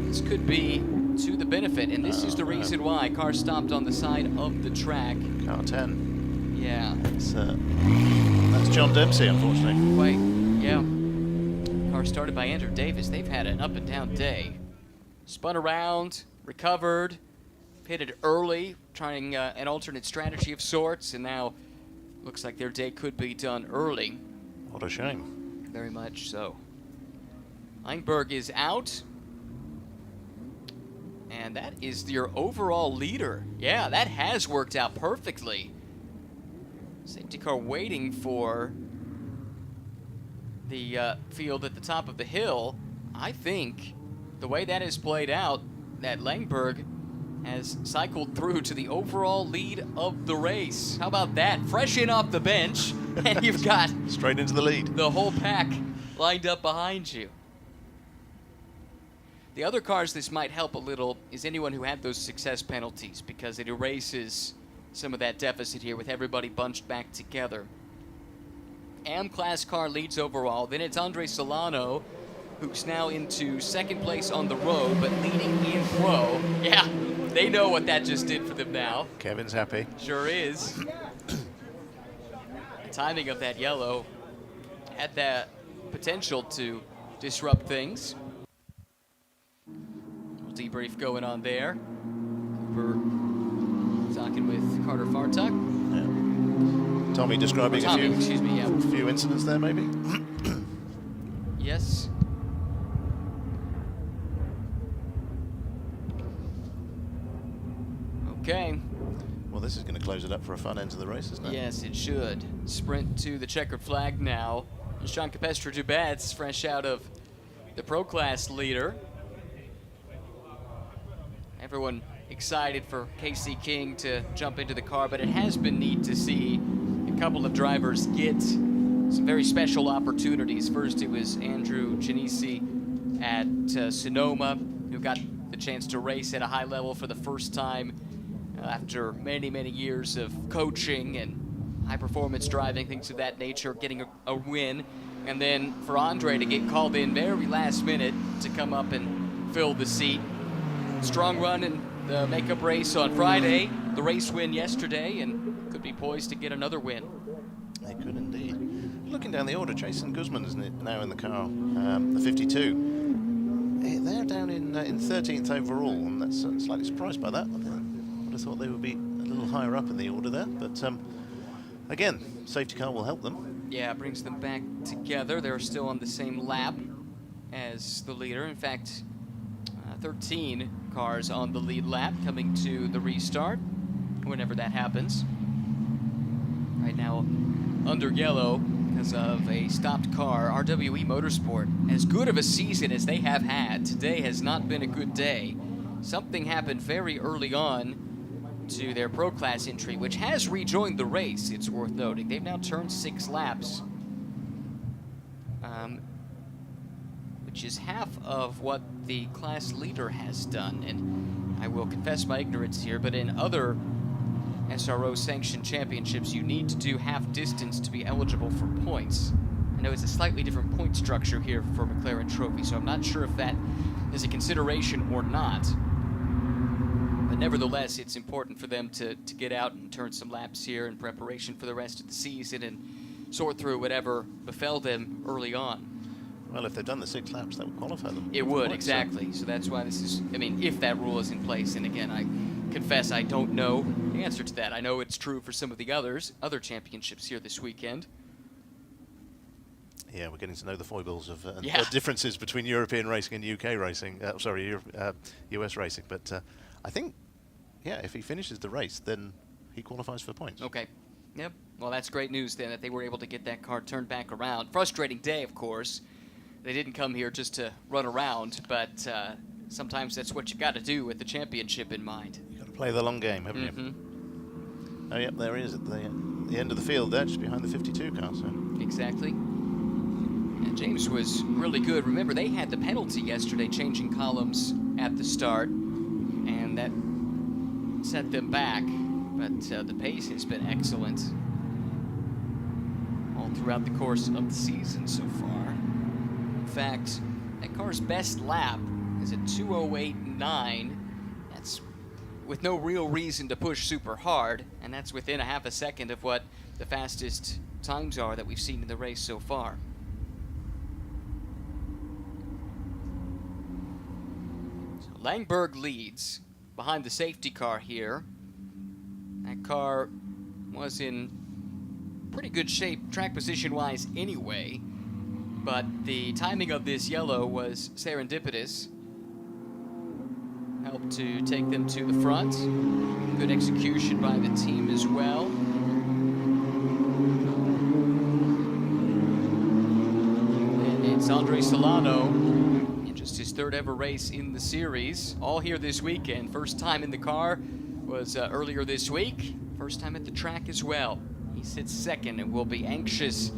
Speaker 1: This could be to the benefit, and this is the reason why cars stopped on the side of the track.
Speaker 3: Car 10.
Speaker 1: Yeah.
Speaker 3: That's John Dempsey, unfortunately.
Speaker 1: Quite, yeah. Car started by Andrew Davis. They've had an up and down day. Spun around, recovered, pitted early, trying an alternate strategy of sorts, and now looks like their day could be done early.
Speaker 3: What a shame.
Speaker 1: Very much so. Langberg is out. And that is your overall leader. Yeah, that has worked out perfectly. Safety car waiting for the field at the top of the hill. I think the way that has played out, that Langberg has cycled through to the overall lead of the race. How about that? Fresh in off the bench, and you've got
Speaker 3: straight into the lead.
Speaker 1: The whole pack lined up behind you. The other cars this might help a little is anyone who had those success penalties, because it erases some of that deficit here with everybody bunched back together. M-Class car leads overall. Then it's Andre Solano, who's now into second place on the road, but leading in pro. Yeah, they know what that just did for them now.
Speaker 3: Kevin's happy.
Speaker 1: Sure is. The timing of that yellow had that potential to disrupt things. Debrief going on there. We're talking with Carter Fartak.
Speaker 3: Yeah. Tommy describing a few incidents there, maybe?
Speaker 1: Yes. Okay.
Speaker 3: Well, this is going to close it up for a fun end to the race, isn't it?
Speaker 1: Yes, it should. Sprint to the checkered flag now. Jean Capestre Dubats, fresh out of the Pro Class leader. Everyone excited for Casey King to jump into the car, but it has been neat to see a couple of drivers get some very special opportunities. First, it was Andrew Genesi at Sonoma, who got the chance to race at a high level for the first time after many, many years of coaching and high-performance driving, things of that nature, getting a win. And then for Andre to get called in very last minute to come up and fill the seat. Strong run in the makeup race on Friday, the race win yesterday, and could be poised to get another win.
Speaker 3: They could indeed. Looking down the order, Jason Guzman is now in the car, the 52. They're down in 13th overall, and that's slightly surprised by that. I would have thought they would be a little higher up in the order there, but again, safety car will help them.
Speaker 1: Yeah, it brings them back together. They're still on the same lap as the leader. In fact, 13 cars on the lead lap coming to the restart, whenever that happens. Right now, under yellow because of a stopped car. RWE Motorsport, as good of a season as they have had, today has not been a good day. Something happened very early on to their Pro Class entry, which has rejoined the race, it's worth noting. They've now turned 6 laps, which is half of what the class leader has done. And I will confess my ignorance here, but in other SRO-sanctioned championships, you need to do half distance to be eligible for points. I know it's a slightly different point structure here for McLaren Trophy, so I'm not sure if that is a consideration or not. But nevertheless, it's important for them to get out and turn some laps here in preparation for the rest of the season and sort through whatever befell them early on.
Speaker 3: Well, if they've done the 6 laps, that would qualify them.
Speaker 1: It would, exactly. So that's why this is, I mean, if that rule is in place. And again, I confess I don't know the answer to that. I know it's true for some of the other championships here this weekend.
Speaker 3: Yeah, we're getting to know the foibles of differences between European racing and UK racing. US racing. But I think, yeah, if he finishes the race, then he qualifies for points.
Speaker 1: Okay. Yep. Well, that's great news then that they were able to get that car turned back around. Frustrating day, of course. They didn't come here just to run around, but sometimes that's what you've got to do with the championship in mind.
Speaker 3: You've got to play the long game, haven't you? Oh, yep, there he is at the end of the field there, just behind the 52 car. So.
Speaker 1: Exactly. And James was really good. Remember, they had the penalty yesterday, changing columns at the start, and that set them back. But the pace has been excellent all throughout the course of the season so far. In fact, that car's best lap is at 2:08.9. That's with no real reason to push super hard, and that's within a half a second of what the fastest times are that we've seen in the race so far. So Langberg leads behind the safety car here. That car was in pretty good shape track position-wise anyway, but the timing of this yellow was serendipitous. Helped to take them to the front. Good execution by the team as well. And it's Andre Solano in just his 3rd ever race in the series. All here this weekend. First time in the car was earlier this week. First time at the track as well. He sits 2nd and will be anxious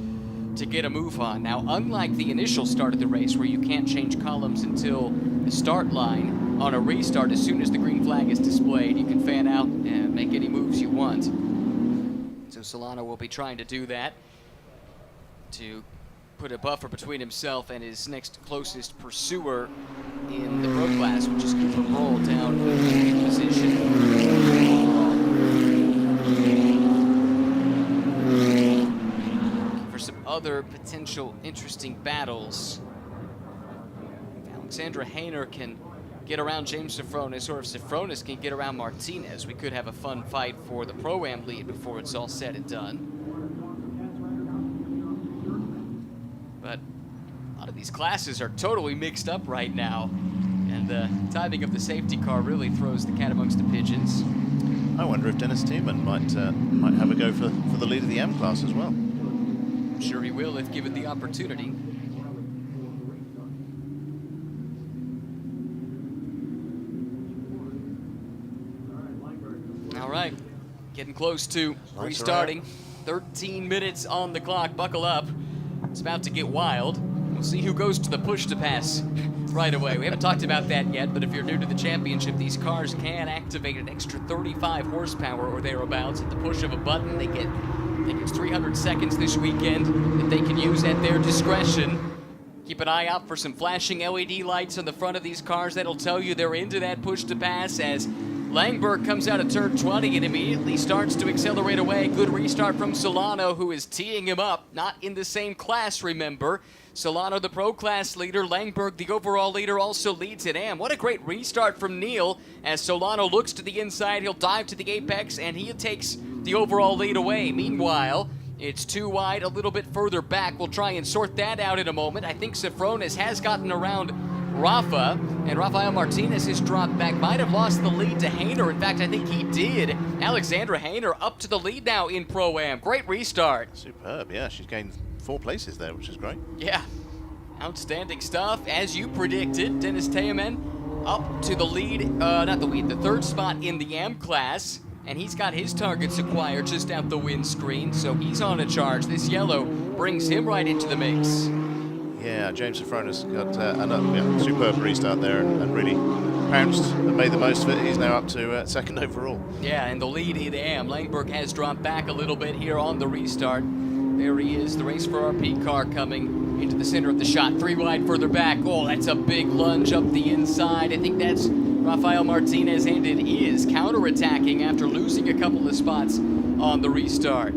Speaker 1: to get a move on. Now, unlike the initial start of the race where you can't change columns until the start line, on a restart, as soon as the green flag is displayed, you can fan out and make any moves you want. So Solano will be trying to do that to put a buffer between himself and his next closest pursuer in the Pro Class, which is Cooper Roll down in position. Some other potential interesting battles. If Alexandra Hayner can get around James Sifronis, or if Sifronis can get around Martinez, we could have a fun fight for the Pro-Am lead before it's all said and done. But a lot of these classes are totally mixed up right now, and the timing of the safety car really throws the cat amongst the pigeons.
Speaker 3: I wonder if Dennis Tiemann might have a go for the lead of the M class as well.
Speaker 1: I'm sure he will if given the opportunity. All right, getting close to restarting. 13 minutes on the clock, buckle up. It's about to get wild. We'll see who goes to the push to pass right away. We haven't talked about that yet, but if you're new to the championship, these cars can activate an extra 35 horsepower or thereabouts at the push of a button. They get, I think it's 300 seconds this weekend that they can use at their discretion. Keep an eye out for some flashing LED lights on the front of these cars that'll tell you they're into that push to pass, as Langberg comes out of turn 20 and immediately starts to accelerate away. Good restart from Solano, who is teeing him up. Not in the same class, remember. Solano, the pro class leader. Langberg, the overall leader, also leads at AM. What a great restart from Neil. As Solano looks to the inside, he'll dive to the apex, and he takes the overall lead away. Meanwhile, it's too wide, a little bit further back. We'll try and sort that out in a moment. I think Sifronis has gotten around Rafa, and Rafael Martinez has dropped back. Might have lost the lead to Hayner. In fact, I think he did. Alexandra Hayner up to the lead now in Pro-Am. Great restart.
Speaker 3: Superb, yeah. She's gained 4 places there, which is great.
Speaker 1: Yeah, outstanding stuff. As you predicted, Dennis Teeman up to the lead, not the lead, the 3rd spot in the AM class. And he's got his targets acquired just out the windscreen, so he's on a charge. This yellow brings him right into the mix.
Speaker 3: Yeah, James Sifronis got another superb restart there and really pounced and made the most of it. He's now up to 2nd overall.
Speaker 1: Yeah, and the lead in AM. Langberg has dropped back a little bit here on the restart. There he is, the race for RP car coming into the center of the shot. 3 wide further back. Oh, that's a big lunge up the inside. I think that's Rafael Martinez, and it is counterattacking after losing a couple of spots on the restart.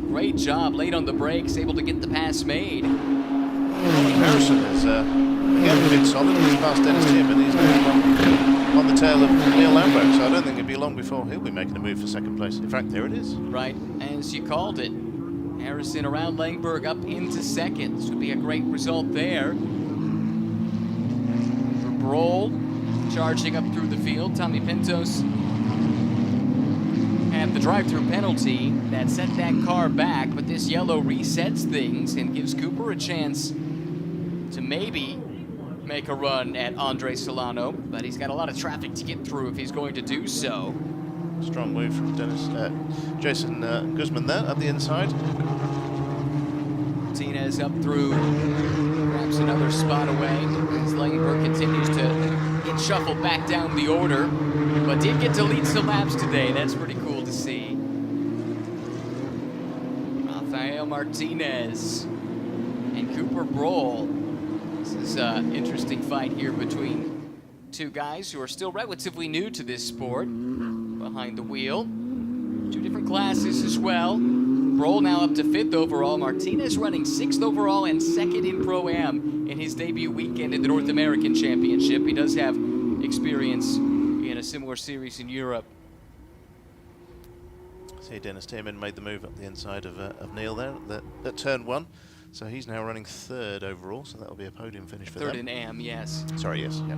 Speaker 1: Great job, late on the brakes, able to get the pass made.
Speaker 3: Harrison has again been solid. He's passed Dennis Teeman. He's on the tail of Neil Langberg, so I don't think it'll be long before he'll be making a move for 2nd place. In fact, there it is.
Speaker 1: Right, as you called it. Harrison around Langberg up into 2nd. This would be a great result there. For Broll, charging up through the field. Tommy Pintos had the drive-through penalty that set that car back, but this yellow resets things and gives Cooper a chance to maybe make a run at Andre Solano, but he's got a lot of traffic to get through if he's going to do so.
Speaker 3: Strong move from Jason Guzman there at the inside.
Speaker 1: Martinez up through, grabs another spot away as Langberg continues to get shuffled back down the order, but did get to lead some laps today. That's pretty cool to see. Rafael Martinez and Cooper Broll. This is an interesting fight here between 2 guys who are still relatively new to this sport. Behind the wheel, 2 different classes as well. Broll now up to 5th overall. Martinez running 6th overall and 2nd in Pro-Am in his debut weekend in the North American Championship. He does have experience in a similar series in Europe.
Speaker 3: See, Dennis Teeman made the move up the inside of Neil there at turn 1. So he's now running 3rd overall, so that'll be a podium finish for
Speaker 1: 3rd
Speaker 3: them.
Speaker 1: in AM, yes.
Speaker 3: Sorry, yes, yeah.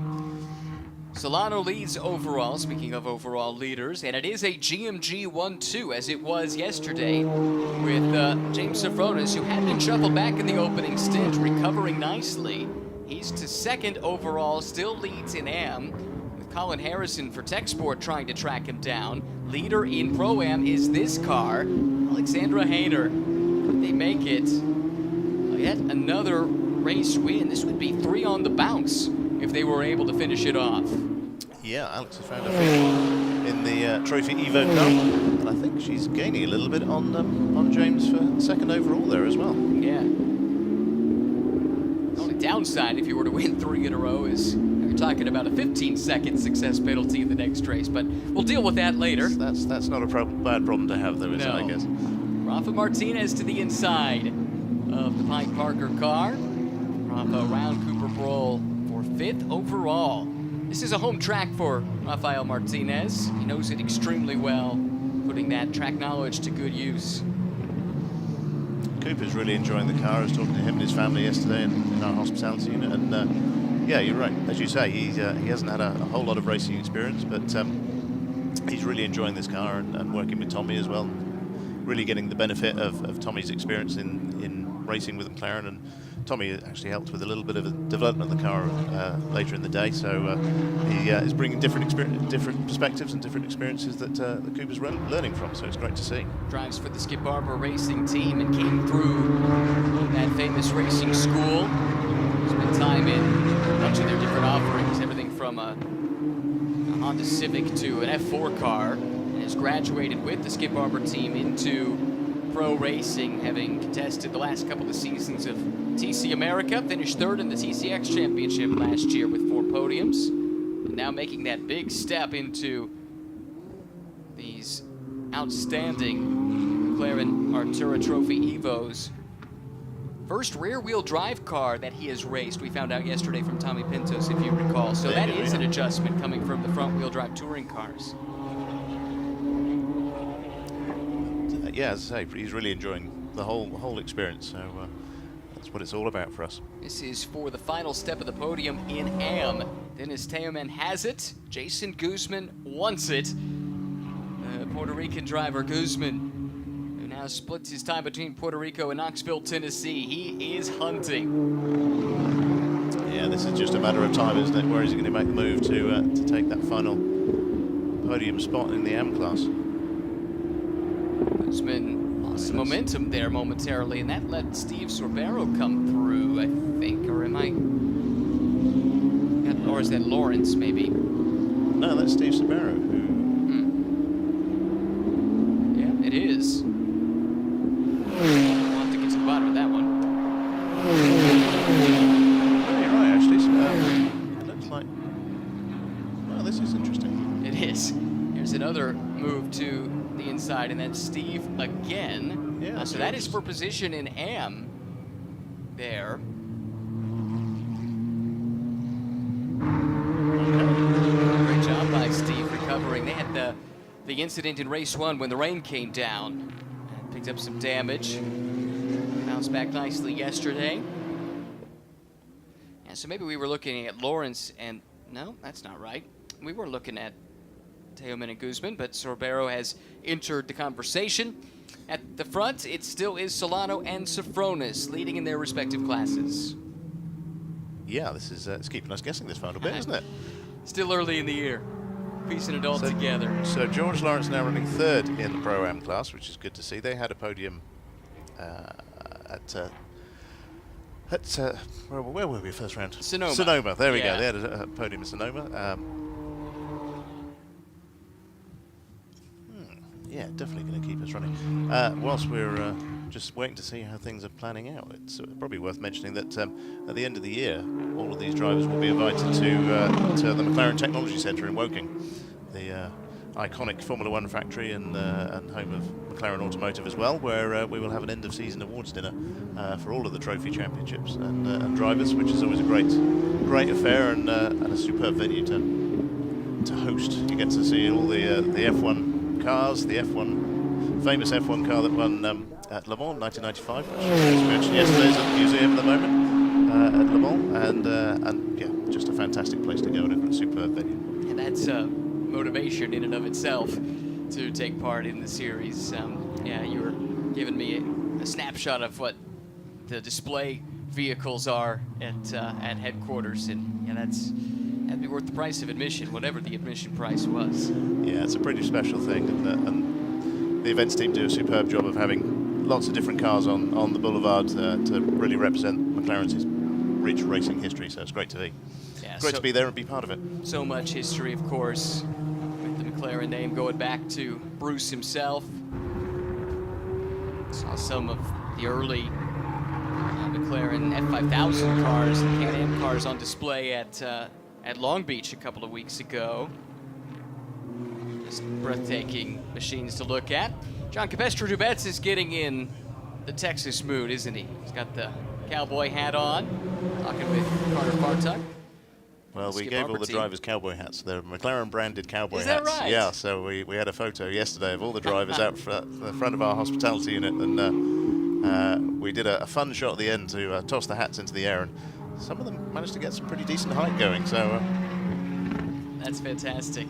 Speaker 1: Solano leads overall, speaking of overall leaders, and it is a GMG 1-2 as it was yesterday with James Sifronis, who had been shuffled back in the opening stint, recovering nicely. He's to 2nd overall, still leads in AM, with Colin Harrison for Tech Sport trying to track him down. Leader in Pro-Am is this car, Alexandra Hayner. They make it yet another race win. This would be 3 on the bounce if they were able to finish it off.
Speaker 3: Yeah, Alex has found a feat in the Trophy EVO car, and I think she's gaining a little bit on James for 2nd overall there as well.
Speaker 1: Yeah. The only downside if you were to win 3 in a row is you're talking about a 15-second success penalty in the next race, but we'll deal with that later.
Speaker 3: That's not a bad problem to have, though, is it, I guess?
Speaker 1: Rafa Martinez to the inside of the Pike Parker car. Rafa around Cooper Broll for 5th overall. This is a home track for Rafael Martinez. He knows it extremely well, putting that track knowledge to good use.
Speaker 3: Cooper's really enjoying the car. I was talking to him and his family yesterday in our hospitality unit, and yeah, you're right. As you say, he hasn't had a whole lot of racing experience, but he's really enjoying this car and working with Tommy as well. Really getting the benefit of Tommy's experience in racing with McLaren, and Tommy actually helped with a little bit of the development of the car later in the day, so he is bringing different perspectives and different experiences that Cooper's learning from, so it's great to see.
Speaker 1: Drives for the Skip Barber Racing team and came through that famous racing school. Spent time in a bunch of their different offerings, everything from a Honda Civic to an F4 car, and has graduated with the Skip Barber team into pro racing, having contested the last couple of seasons of TC America, finished 3rd in the TCX Championship last year with 4 podiums, and now making that big step into outstanding McLaren Artura Trophy EVOs. First rear-wheel drive car that he has raced, we found out yesterday from Tommy Pintos, if you recall. So that is an adjustment coming from the front-wheel drive touring cars.
Speaker 3: Yeah, as I say, he's really enjoying the whole experience. So that's what it's all about for us.
Speaker 1: This is for the final step of the podium in AM. Dennis Teoman has it. Jason Guzman wants it. Puerto Rican driver Guzman, who now splits his time between Puerto Rico and Knoxville, Tennessee. He is hunting.
Speaker 3: Yeah, this is just a matter of time, isn't it? Where is he going to make the move to take that final podium spot in the AM class?
Speaker 1: Guzman lost some momentum there momentarily, and that let Steve Sorbero come through, I think. Or am I? Or is that Lawrence, maybe?
Speaker 3: No, that's Steve Sorbero.
Speaker 1: Yeah, it is. We'll have to get to the bottom of that one.
Speaker 3: Oh, you're right, actually. It looks like... Well, this is interesting.
Speaker 1: It is. Here's another move to the inside, and that's Steve again.
Speaker 3: Yeah,
Speaker 1: so that is for position in AM there. Great job by Steve recovering. They had the incident in race 1 when the rain came down. Picked up some damage. Bounced back nicely yesterday. And so maybe we were looking at Lawrence and... No, that's not right. We were looking at Teoman and Guzman, but Sorbero has entered the conversation. At the front, it still is Solano and Sofronis leading in their respective classes.
Speaker 3: Yeah, this is it's keeping us guessing this final bit, isn't it?
Speaker 1: Still early in the year. Piecing it all together.
Speaker 3: So George Lawrence now running 3rd in the Pro-Am class, which is good to see. They had a podium where were we first round?
Speaker 1: Sonoma.
Speaker 3: Sonoma, there we go. They had a podium in Sonoma. Yeah, definitely going to keep us running. Whilst we're just waiting to see how things are planning out, it's probably worth mentioning that at the end of the year, all of these drivers will be invited to the McLaren Technology Centre in Woking, the iconic Formula One factory and home of McLaren Automotive as well, where we will have an end-of-season awards dinner for all of the trophy championships and drivers, which is always a great affair and a superb venue to host. You get to see all the F1 cars, the famous F1 car that won at Le Mans 1995, which we mentioned yesterday is at the museum at the moment at Le Mans, and yeah, just a fantastic place to go and a superb venue.
Speaker 1: And that's motivation in and of itself to take part in the series. Yeah, you were giving me a snapshot of what the display vehicles are at headquarters, and yeah, that'd be worth the price of admission, whatever the admission price was.
Speaker 3: Yeah, it's a pretty special thing, and the events team do a superb job of having lots of different cars on the boulevard to really represent McLaren's rich racing history, so it's great to be.
Speaker 1: Yeah,
Speaker 3: great to be there and be part of it.
Speaker 1: So much history, of course, with the McLaren name going back to Bruce himself. Saw some of the early McLaren F5000 cars, the Can-Am cars on display at Long Beach a couple of weeks ago. Just breathtaking machines to look at. John Capestro-Dubets is getting in the Texas mood, isn't he? He's got the cowboy hat on, talking with Carter Fartuck.
Speaker 3: Well, we gave all the drivers cowboy hats. They're McLaren-branded cowboy hats.
Speaker 1: Is that right?
Speaker 3: Yeah, so we had a photo yesterday of all the drivers out the front of our hospitality unit, and we did a fun shot at the end to toss the hats into the air, and some of them managed to get some pretty decent height going, so...
Speaker 1: That's fantastic.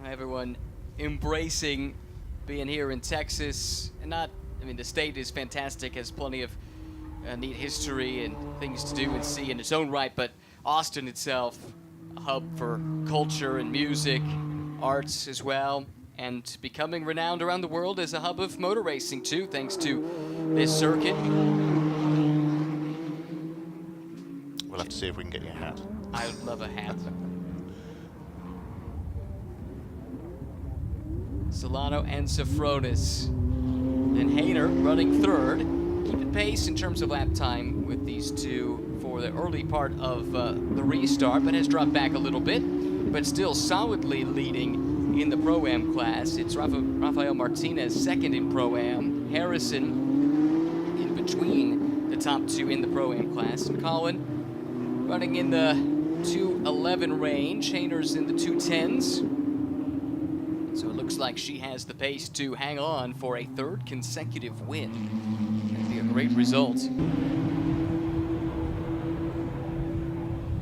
Speaker 1: Everyone embracing being here in Texas. And the state is fantastic, has plenty of neat history and things to do and see in its own right, but Austin itself, a hub for culture and music, arts as well, and becoming renowned around the world as a hub of motor racing too, thanks to this circuit.
Speaker 3: We'll have to see if we can get you a hat.
Speaker 1: I would love a hat. Solano and Sofronis. And Hayner running 3rd. Keeping pace in terms of lap time with these two for the early part of the restart, but has dropped back a little bit, but still solidly leading in the Pro-Am class. It's Rafael Martinez second in Pro-Am. Harrison in between the top two in the Pro-Am class. And Colin running in the 2:11 range. Hayner's in the 2:10s. So it looks like she has the pace to hang on for a third consecutive win. That'd be a great result.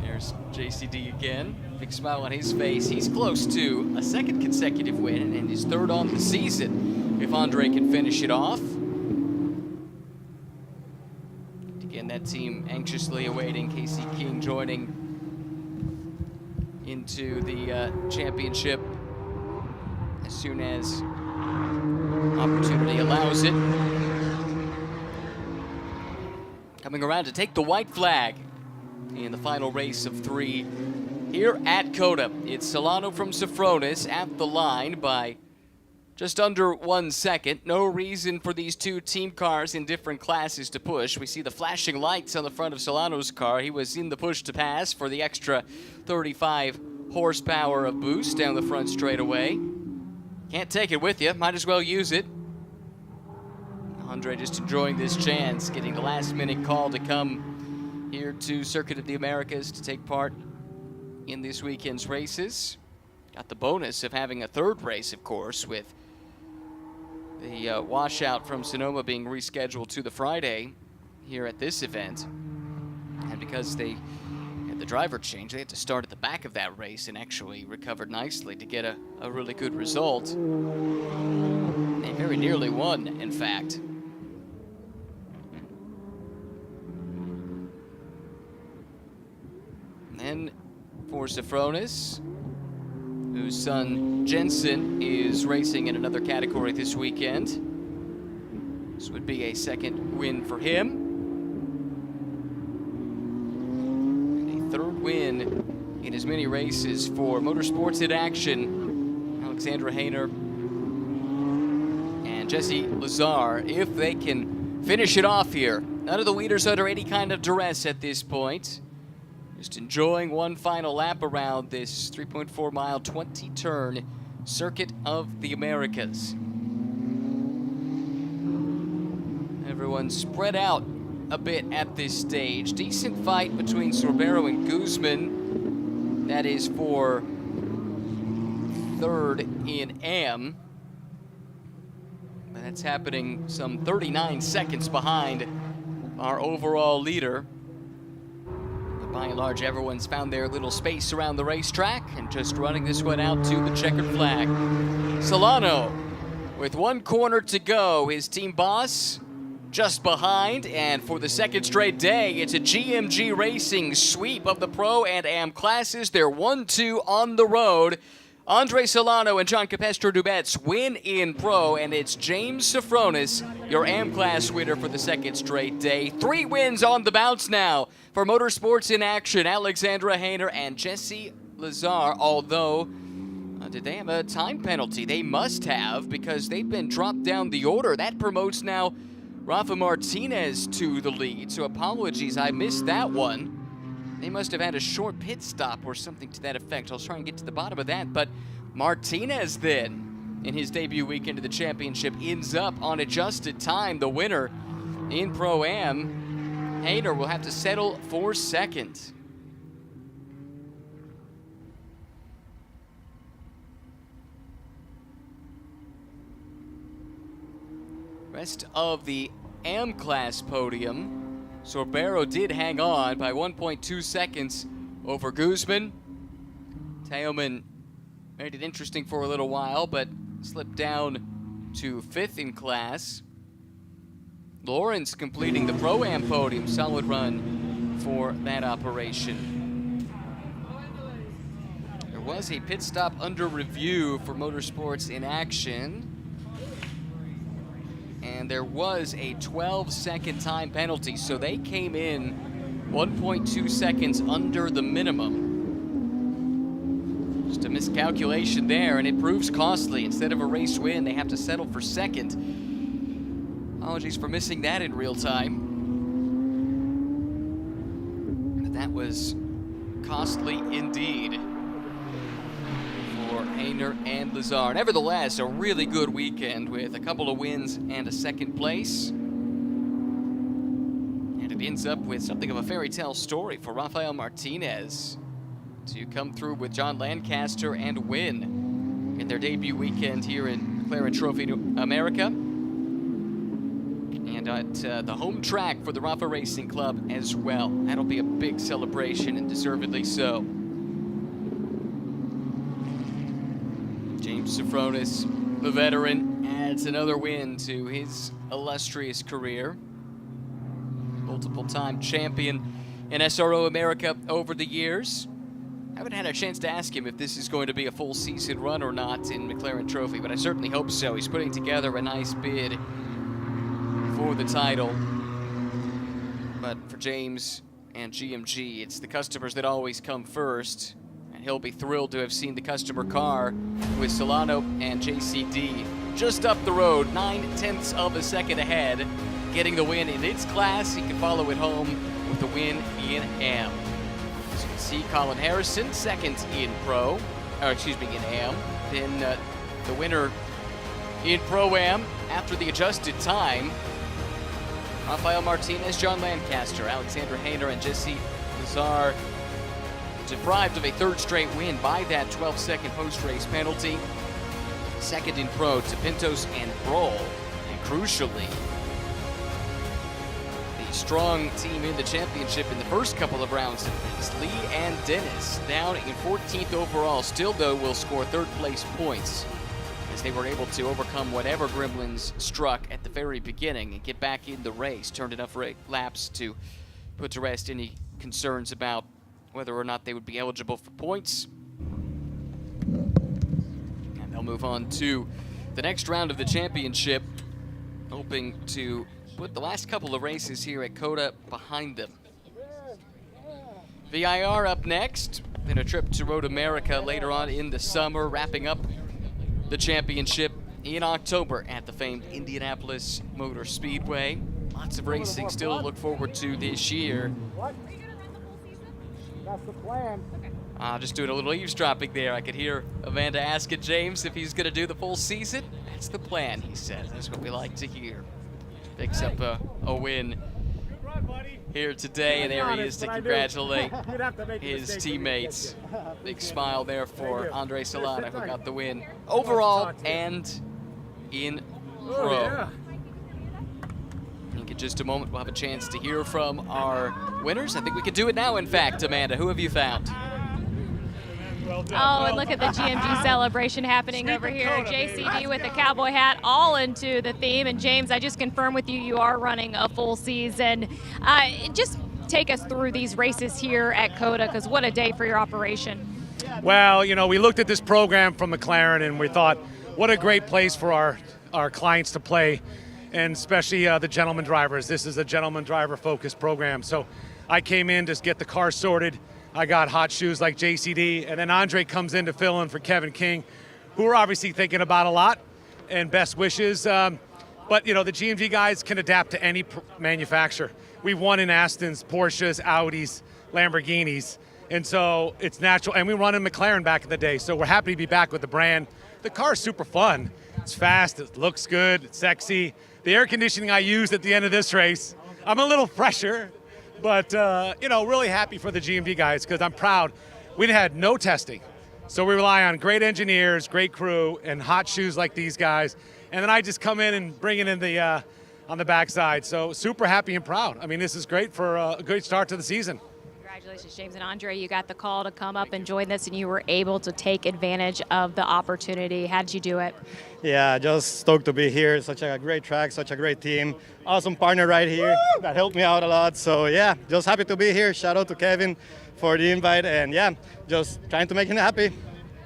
Speaker 1: There's JCD again. Big smile on his face. He's close to a second consecutive win and his third on the season if Andre can finish it off. Again, that team anxiously awaiting Casey King joining into the championship as soon as opportunity allows it. Coming around to take the white flag in the final race of 3 here at COTA. It's Solano from Sofronis at the line by just under 1 second. No reason for these two team cars in different classes to push. We see the flashing lights on the front of Solano's car. He was in the push to pass for the extra 35 horsepower of boost down the front straightaway. Can't take it with you, might as well use it. Andre just enjoying this chance, getting the last minute call to come here to Circuit of the Americas to take part in this weekend's races. Got the bonus of having a third race, of course, with the washout from Sonoma being rescheduled to the Friday here at this event. And because they had the driver change, they had to start at the back of that race and actually recovered nicely to get a really good result. They very nearly won, in fact. And then for Sofronis, whose son Jensen is racing in another category this weekend. This would be a second win for him. And a third win in as many races for Motorsports in Action. Alexandra Hayner and Jesse Lazar, if they can finish it off here. None of the leaders under any kind of duress at this point. Just enjoying one final lap around this 3.4 mile, 20 turn Circuit of the Americas. Everyone's spread out a bit at this stage. Decent fight between Sorbero and Guzman. That is for third in AM. But that's happening some 39 seconds behind our overall leader. By and large, everyone's found their little space around the racetrack and just running this one out to the checkered flag. Solano with one corner to go. His team boss just behind, and for the second straight day, it's a GMG Racing sweep of the Pro and Am classes. They're 1-2 on the road. Andre Solano and John Capestro-Dubets win in Pro, and it's James Sofronis, your Am Class winner for the second straight day. 3 wins on the bounce now for Motorsports in Action, Alexandra Hayner and Jesse Lazar, although did they have a time penalty? They must have, because they've been dropped down the order. That promotes now Rafa Martinez to the lead, so apologies, I missed that one. They must have had a short pit stop or something to that effect. I'll try and get to the bottom of that. But Martinez then, in his debut weekend of the championship, ends up on adjusted time, the winner in Pro-Am. Hayner will have to settle for second. Rest of the Am Class podium. Sorbero did hang on by 1.2 seconds over Guzman. Teoman made it interesting for a little while, but slipped down to 5th in class. Lawrence completing the Pro-Am podium. Solid run for that operation. There was a pit stop under review for Motorsports in Action. And there was a 12-second time penalty, so they came in 1.2 seconds under the minimum. Just a miscalculation there, and it proves costly. Instead of a race win, they have to settle for second. Apologies for missing that in real time. But that was costly indeed for Hayner and Lazar. Nevertheless, a really good weekend with a couple of wins and a second place. And it ends up with something of a fairy tale story for Rafael Martinez to come through with John Lancaster and win in their debut weekend here in McLaren Trophy America. And at the home track for the Rafa Racing Club as well. That'll be a big celebration, and deservedly so. James Sofronis, the veteran, adds another win to his illustrious career. Multiple-time champion in SRO America over the years. I haven't had a chance to ask him if this is going to be a full season run or not in McLaren Trophy, but I certainly hope so. He's putting together a nice bid for the title. But for James and GMG, it's the customers that always come first. And he'll be thrilled to have seen the customer car with Solano and JCD just up the road, 9/10 of a second ahead, getting the win in its class. He can follow it home with the win in AM. As you can see, Colin Harrison, second in Pro, in AM. Then the winner in Pro-Am after the adjusted time, Rafael Martinez, John Lancaster, Alexander Hayner, and Jesse Lazar, deprived of a third straight win by that 12-second post-race penalty. Second in Pro to Pintos and Broll. And crucially, the strong team in the championship in the first couple of rounds at least, Lee and Dennis, down in 14th overall, still though will score third place points, as they were able to overcome whatever gremlins struck at the very beginning and get back in the race. Turned enough laps to put to rest any concerns about whether or not they would be eligible for points. And they'll move on to the next round of the championship, hoping to put the last couple of races here at COTA behind them. VIR up next, then a trip to Road America later on in the summer, wrapping up the championship in October at the famed Indianapolis Motor Speedway. Lots of racing still to look forward to this year.
Speaker 4: That's the plan.
Speaker 1: Just doing a little eavesdropping there. I could hear Amanda asking James if he's going to do the full season. That's the plan, he says. That's what we like to hear. Picks up a win here today, and there he is to congratulate his teammates. Big smile there for Andre Solana, who got the win overall and in Pro. I think in just a moment we'll have a chance to hear from our winners. I think we could do it now, in fact. Amanda, who have you found?
Speaker 2: Oh, and look at the GMG celebration happening over here. JCD with the cowboy hat, all into the theme. And James, I just confirm with you, you are running a full season. Just take us through these races here at COTA, because what a day for your operation.
Speaker 4: Well, you know, we looked at this program from McLaren and we thought, what a great place for our clients to play, and especially the gentleman drivers. This is a gentleman driver focused program. So I came in to get the car sorted. I got hot shoes like JCD, and then Andre comes in to fill in for Kevin King, who we're obviously thinking about a lot, and best wishes. But, you know, the GMG guys can adapt to any manufacturer. We've won in Astons, Porsches, Audis, Lamborghinis, and so it's natural. And we run in McLaren back in the day, so we're happy to be back with the brand. The car's super fun. It's fast, it looks good, it's sexy. The air conditioning I used at the end of this race, I'm a little fresher. But, you know, really happy for the GMG guys, because I'm proud. We had no testing. So we rely on great engineers, great crew, and hot shoes like these guys. And then I just come in and bring it in the on the backside. So super happy and proud. I mean, this is great for a great start to the season.
Speaker 2: Congratulations, James and Andre. You got the call to come up and join this, and you were able to take advantage of the opportunity. How did you do it?
Speaker 5: Yeah, just stoked to be here. Such a great track, such a great team. Awesome partner right here that helped me out a lot. So yeah, just happy to be here. Shout out to Kevin for the invite, and yeah, just trying to make him happy.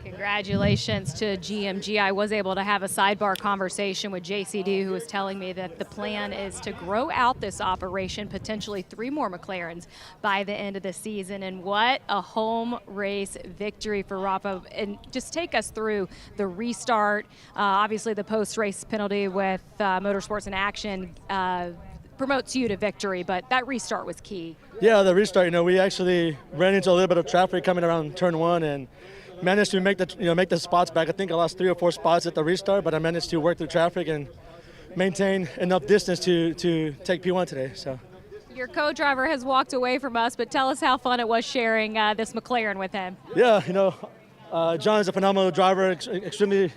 Speaker 2: Congratulations to GMG. I was able to have a sidebar conversation with JCD, who was telling me that the plan is to grow out this operation, potentially 3 more McLarens by the end of the season. And what a home race victory for Rafa. And just take us through the restart, obviously the post-race penalty with Motorsports in Action promotes you to victory, but that restart was key.
Speaker 6: Yeah, the restart, you know, we actually ran into a little bit of traffic coming around turn 1, and managed to make the spots back. I think I lost 3 or 4 spots at the restart, but I managed to work through traffic and maintain enough distance to take P1 today. So.
Speaker 2: Your co-driver has walked away from us, but tell us how fun it was sharing this McLaren with him.
Speaker 6: Yeah, John is a phenomenal driver, extremely,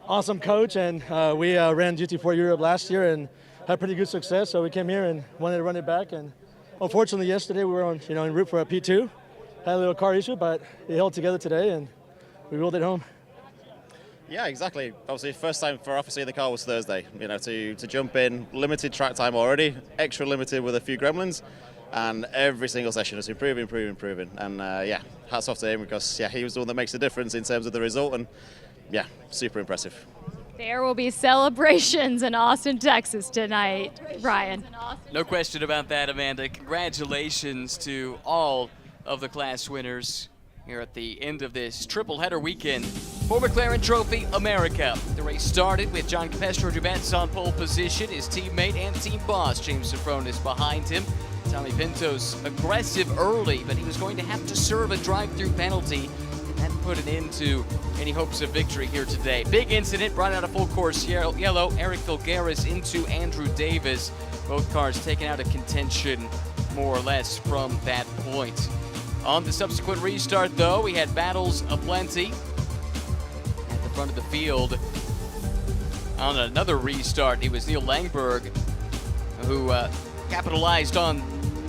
Speaker 6: awesome coach, and we ran GT4 Europe last year and had pretty good success. So we came here and wanted to run it back. And unfortunately, yesterday we were on, en route for a P2. Had a little car issue, but it held together today, and we rolled it home.
Speaker 7: Yeah, exactly. Obviously, first time for officer the car was Thursday. To jump in, limited track time already, extra limited with a few gremlins, and every single session is improving. And hats off to him because he was the one that makes the difference in terms of the result, and super impressive.
Speaker 2: There will be celebrations in Austin, Texas tonight, Ryan.
Speaker 1: No question about that, Amanda. Congratulations to all of the class winners here at the end of this triple header weekend for McLaren Trophy America. The race started with John Capestro-Dubets on pole position. His teammate and team boss, James Sofronis, behind him. Tommy Pinto's aggressive early, but he was going to have to serve a drive-through penalty. That put an end to any hopes of victory here today. Big incident, brought out a full course yellow. Eric Filgaris into Andrew Davis. Both cars taken out of contention more or less from that point. On the subsequent restart, though, we had battles aplenty at the front of the field. On another restart, it was Neil Langberg who capitalized on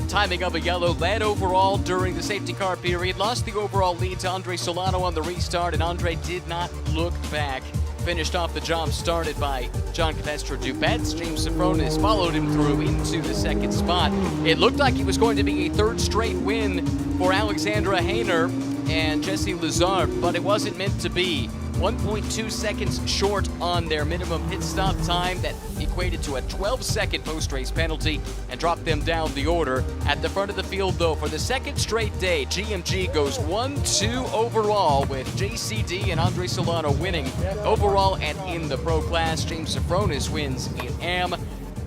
Speaker 1: timing of a yellow, led overall during the safety car period, lost the overall lead to Andre Solano on the restart, and Andre did not look back. Finished off the job started by John Capestro-Dubets. James Sofronis followed him through into the second spot. It looked like it was going to be a third straight win for Alexandra Hayner and Jesse Lazard, but it wasn't meant to be. 1.2 seconds short on their minimum pit stop time. That equated to a 12-second post-race penalty and dropped them down the order. At the front of the field, though, for the second straight day, GMG goes 1-2 overall with JCD and Andre Solano winning overall and in the pro class. James Sofronis wins in AM.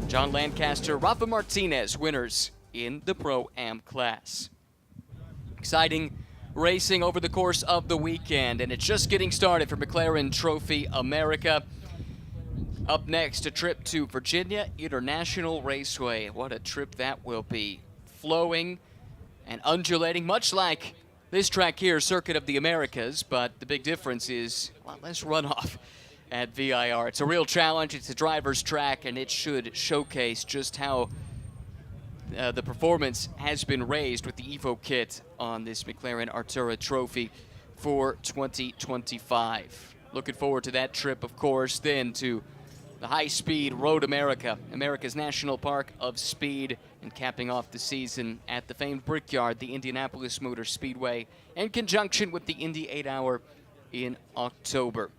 Speaker 1: John Lancaster, Rafa Martinez winners in the pro-am class. Exciting racing over the course of the weekend, and it's just getting started for McLaren Trophy America. Up next, a trip to Virginia International Raceway. What a trip that will be. Flowing and undulating, much like this track here, Circuit of the Americas, but the big difference is a lot less runoff at VIR. It's a real challenge. It's a driver's track, and it should showcase just how the performance has been raised with the EVO kit on this McLaren Artura Trophy for 2025. Looking forward to that trip, of course, then to the high-speed Road America, America's National Park of Speed, and capping off the season at the famed Brickyard, the Indianapolis Motor Speedway, in conjunction with the Indy 8-Hour in October.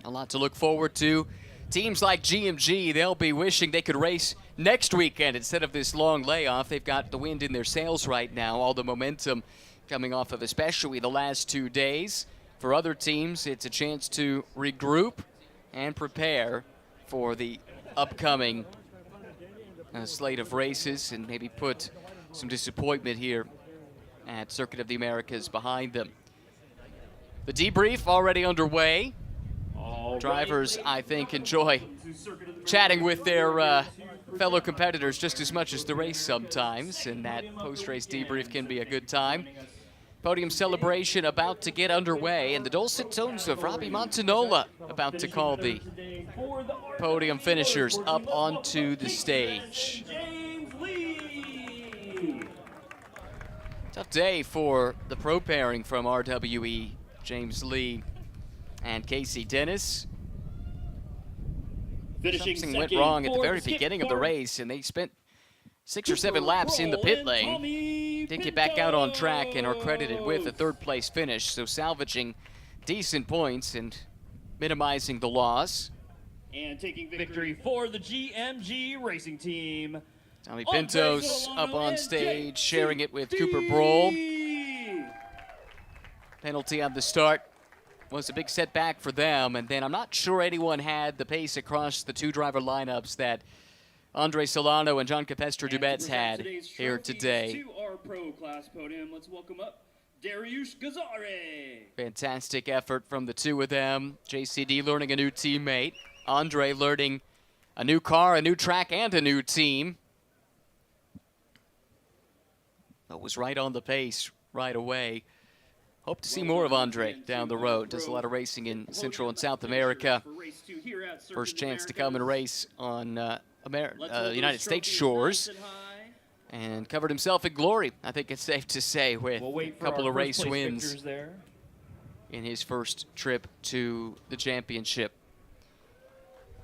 Speaker 1: A lot to look forward to. Teams like GMG, they'll be wishing they could race next weekend instead of this long layoff. They've got the wind in their sails right now, all the momentum coming off of especially the last 2 days. For other teams, it's a chance to regroup and prepare for the upcoming slate of races and maybe put some disappointment here at Circuit of the Americas behind them. The debrief already underway. Drivers, I think, enjoy chatting with their fellow competitors just as much as the race sometimes, and that post-race debrief can be a good time. Podium celebration about to get underway, and the dulcet tones of Robbie Montanola about to call the podium finishers up onto the stage. Tough day for the pro pairing from RWE, James Lee and Casey Dennis. Something went wrong at the very beginning of the race, and they spent 6 or 7 laps in the pit lane. Didn't get back out on track and are credited with a third-place finish, so salvaging decent points and minimizing the loss.
Speaker 8: And taking victory for the GMG racing team,
Speaker 1: Tommy Pintos up on stage, sharing it with Cooper Broll. Penalty on the start was a big setback for them, and then I'm not sure anyone had the pace across the 2-driver lineups that Andre Solano and John Capestro-Dubets had here today.
Speaker 8: To our pro class podium, let's welcome up Dariush Gazare.
Speaker 1: Fantastic effort from the two of them. JCD learning a new teammate. Andre learning a new car, a new track, and a new team. But was right on the pace right away. Hope to see more of Andre down the road. Does a lot of racing in Central and South America. First chance to come and race on United States shores. And covered himself in glory, I think it's safe to say, with a couple of race wins in his first trip to the championship.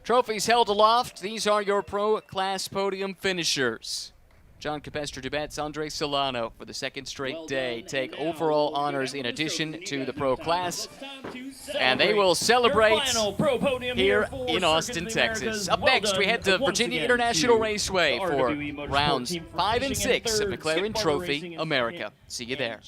Speaker 1: Trophies held aloft. These are your pro class podium finishers. John Capestre-Dubets, Andre Solano for the second straight day take overall honors in addition to the pro class. And they will celebrate here in Austin, Texas. Up next, we head to Virginia International Raceway for rounds 5 and 6 of McLaren Trophy America. See you there.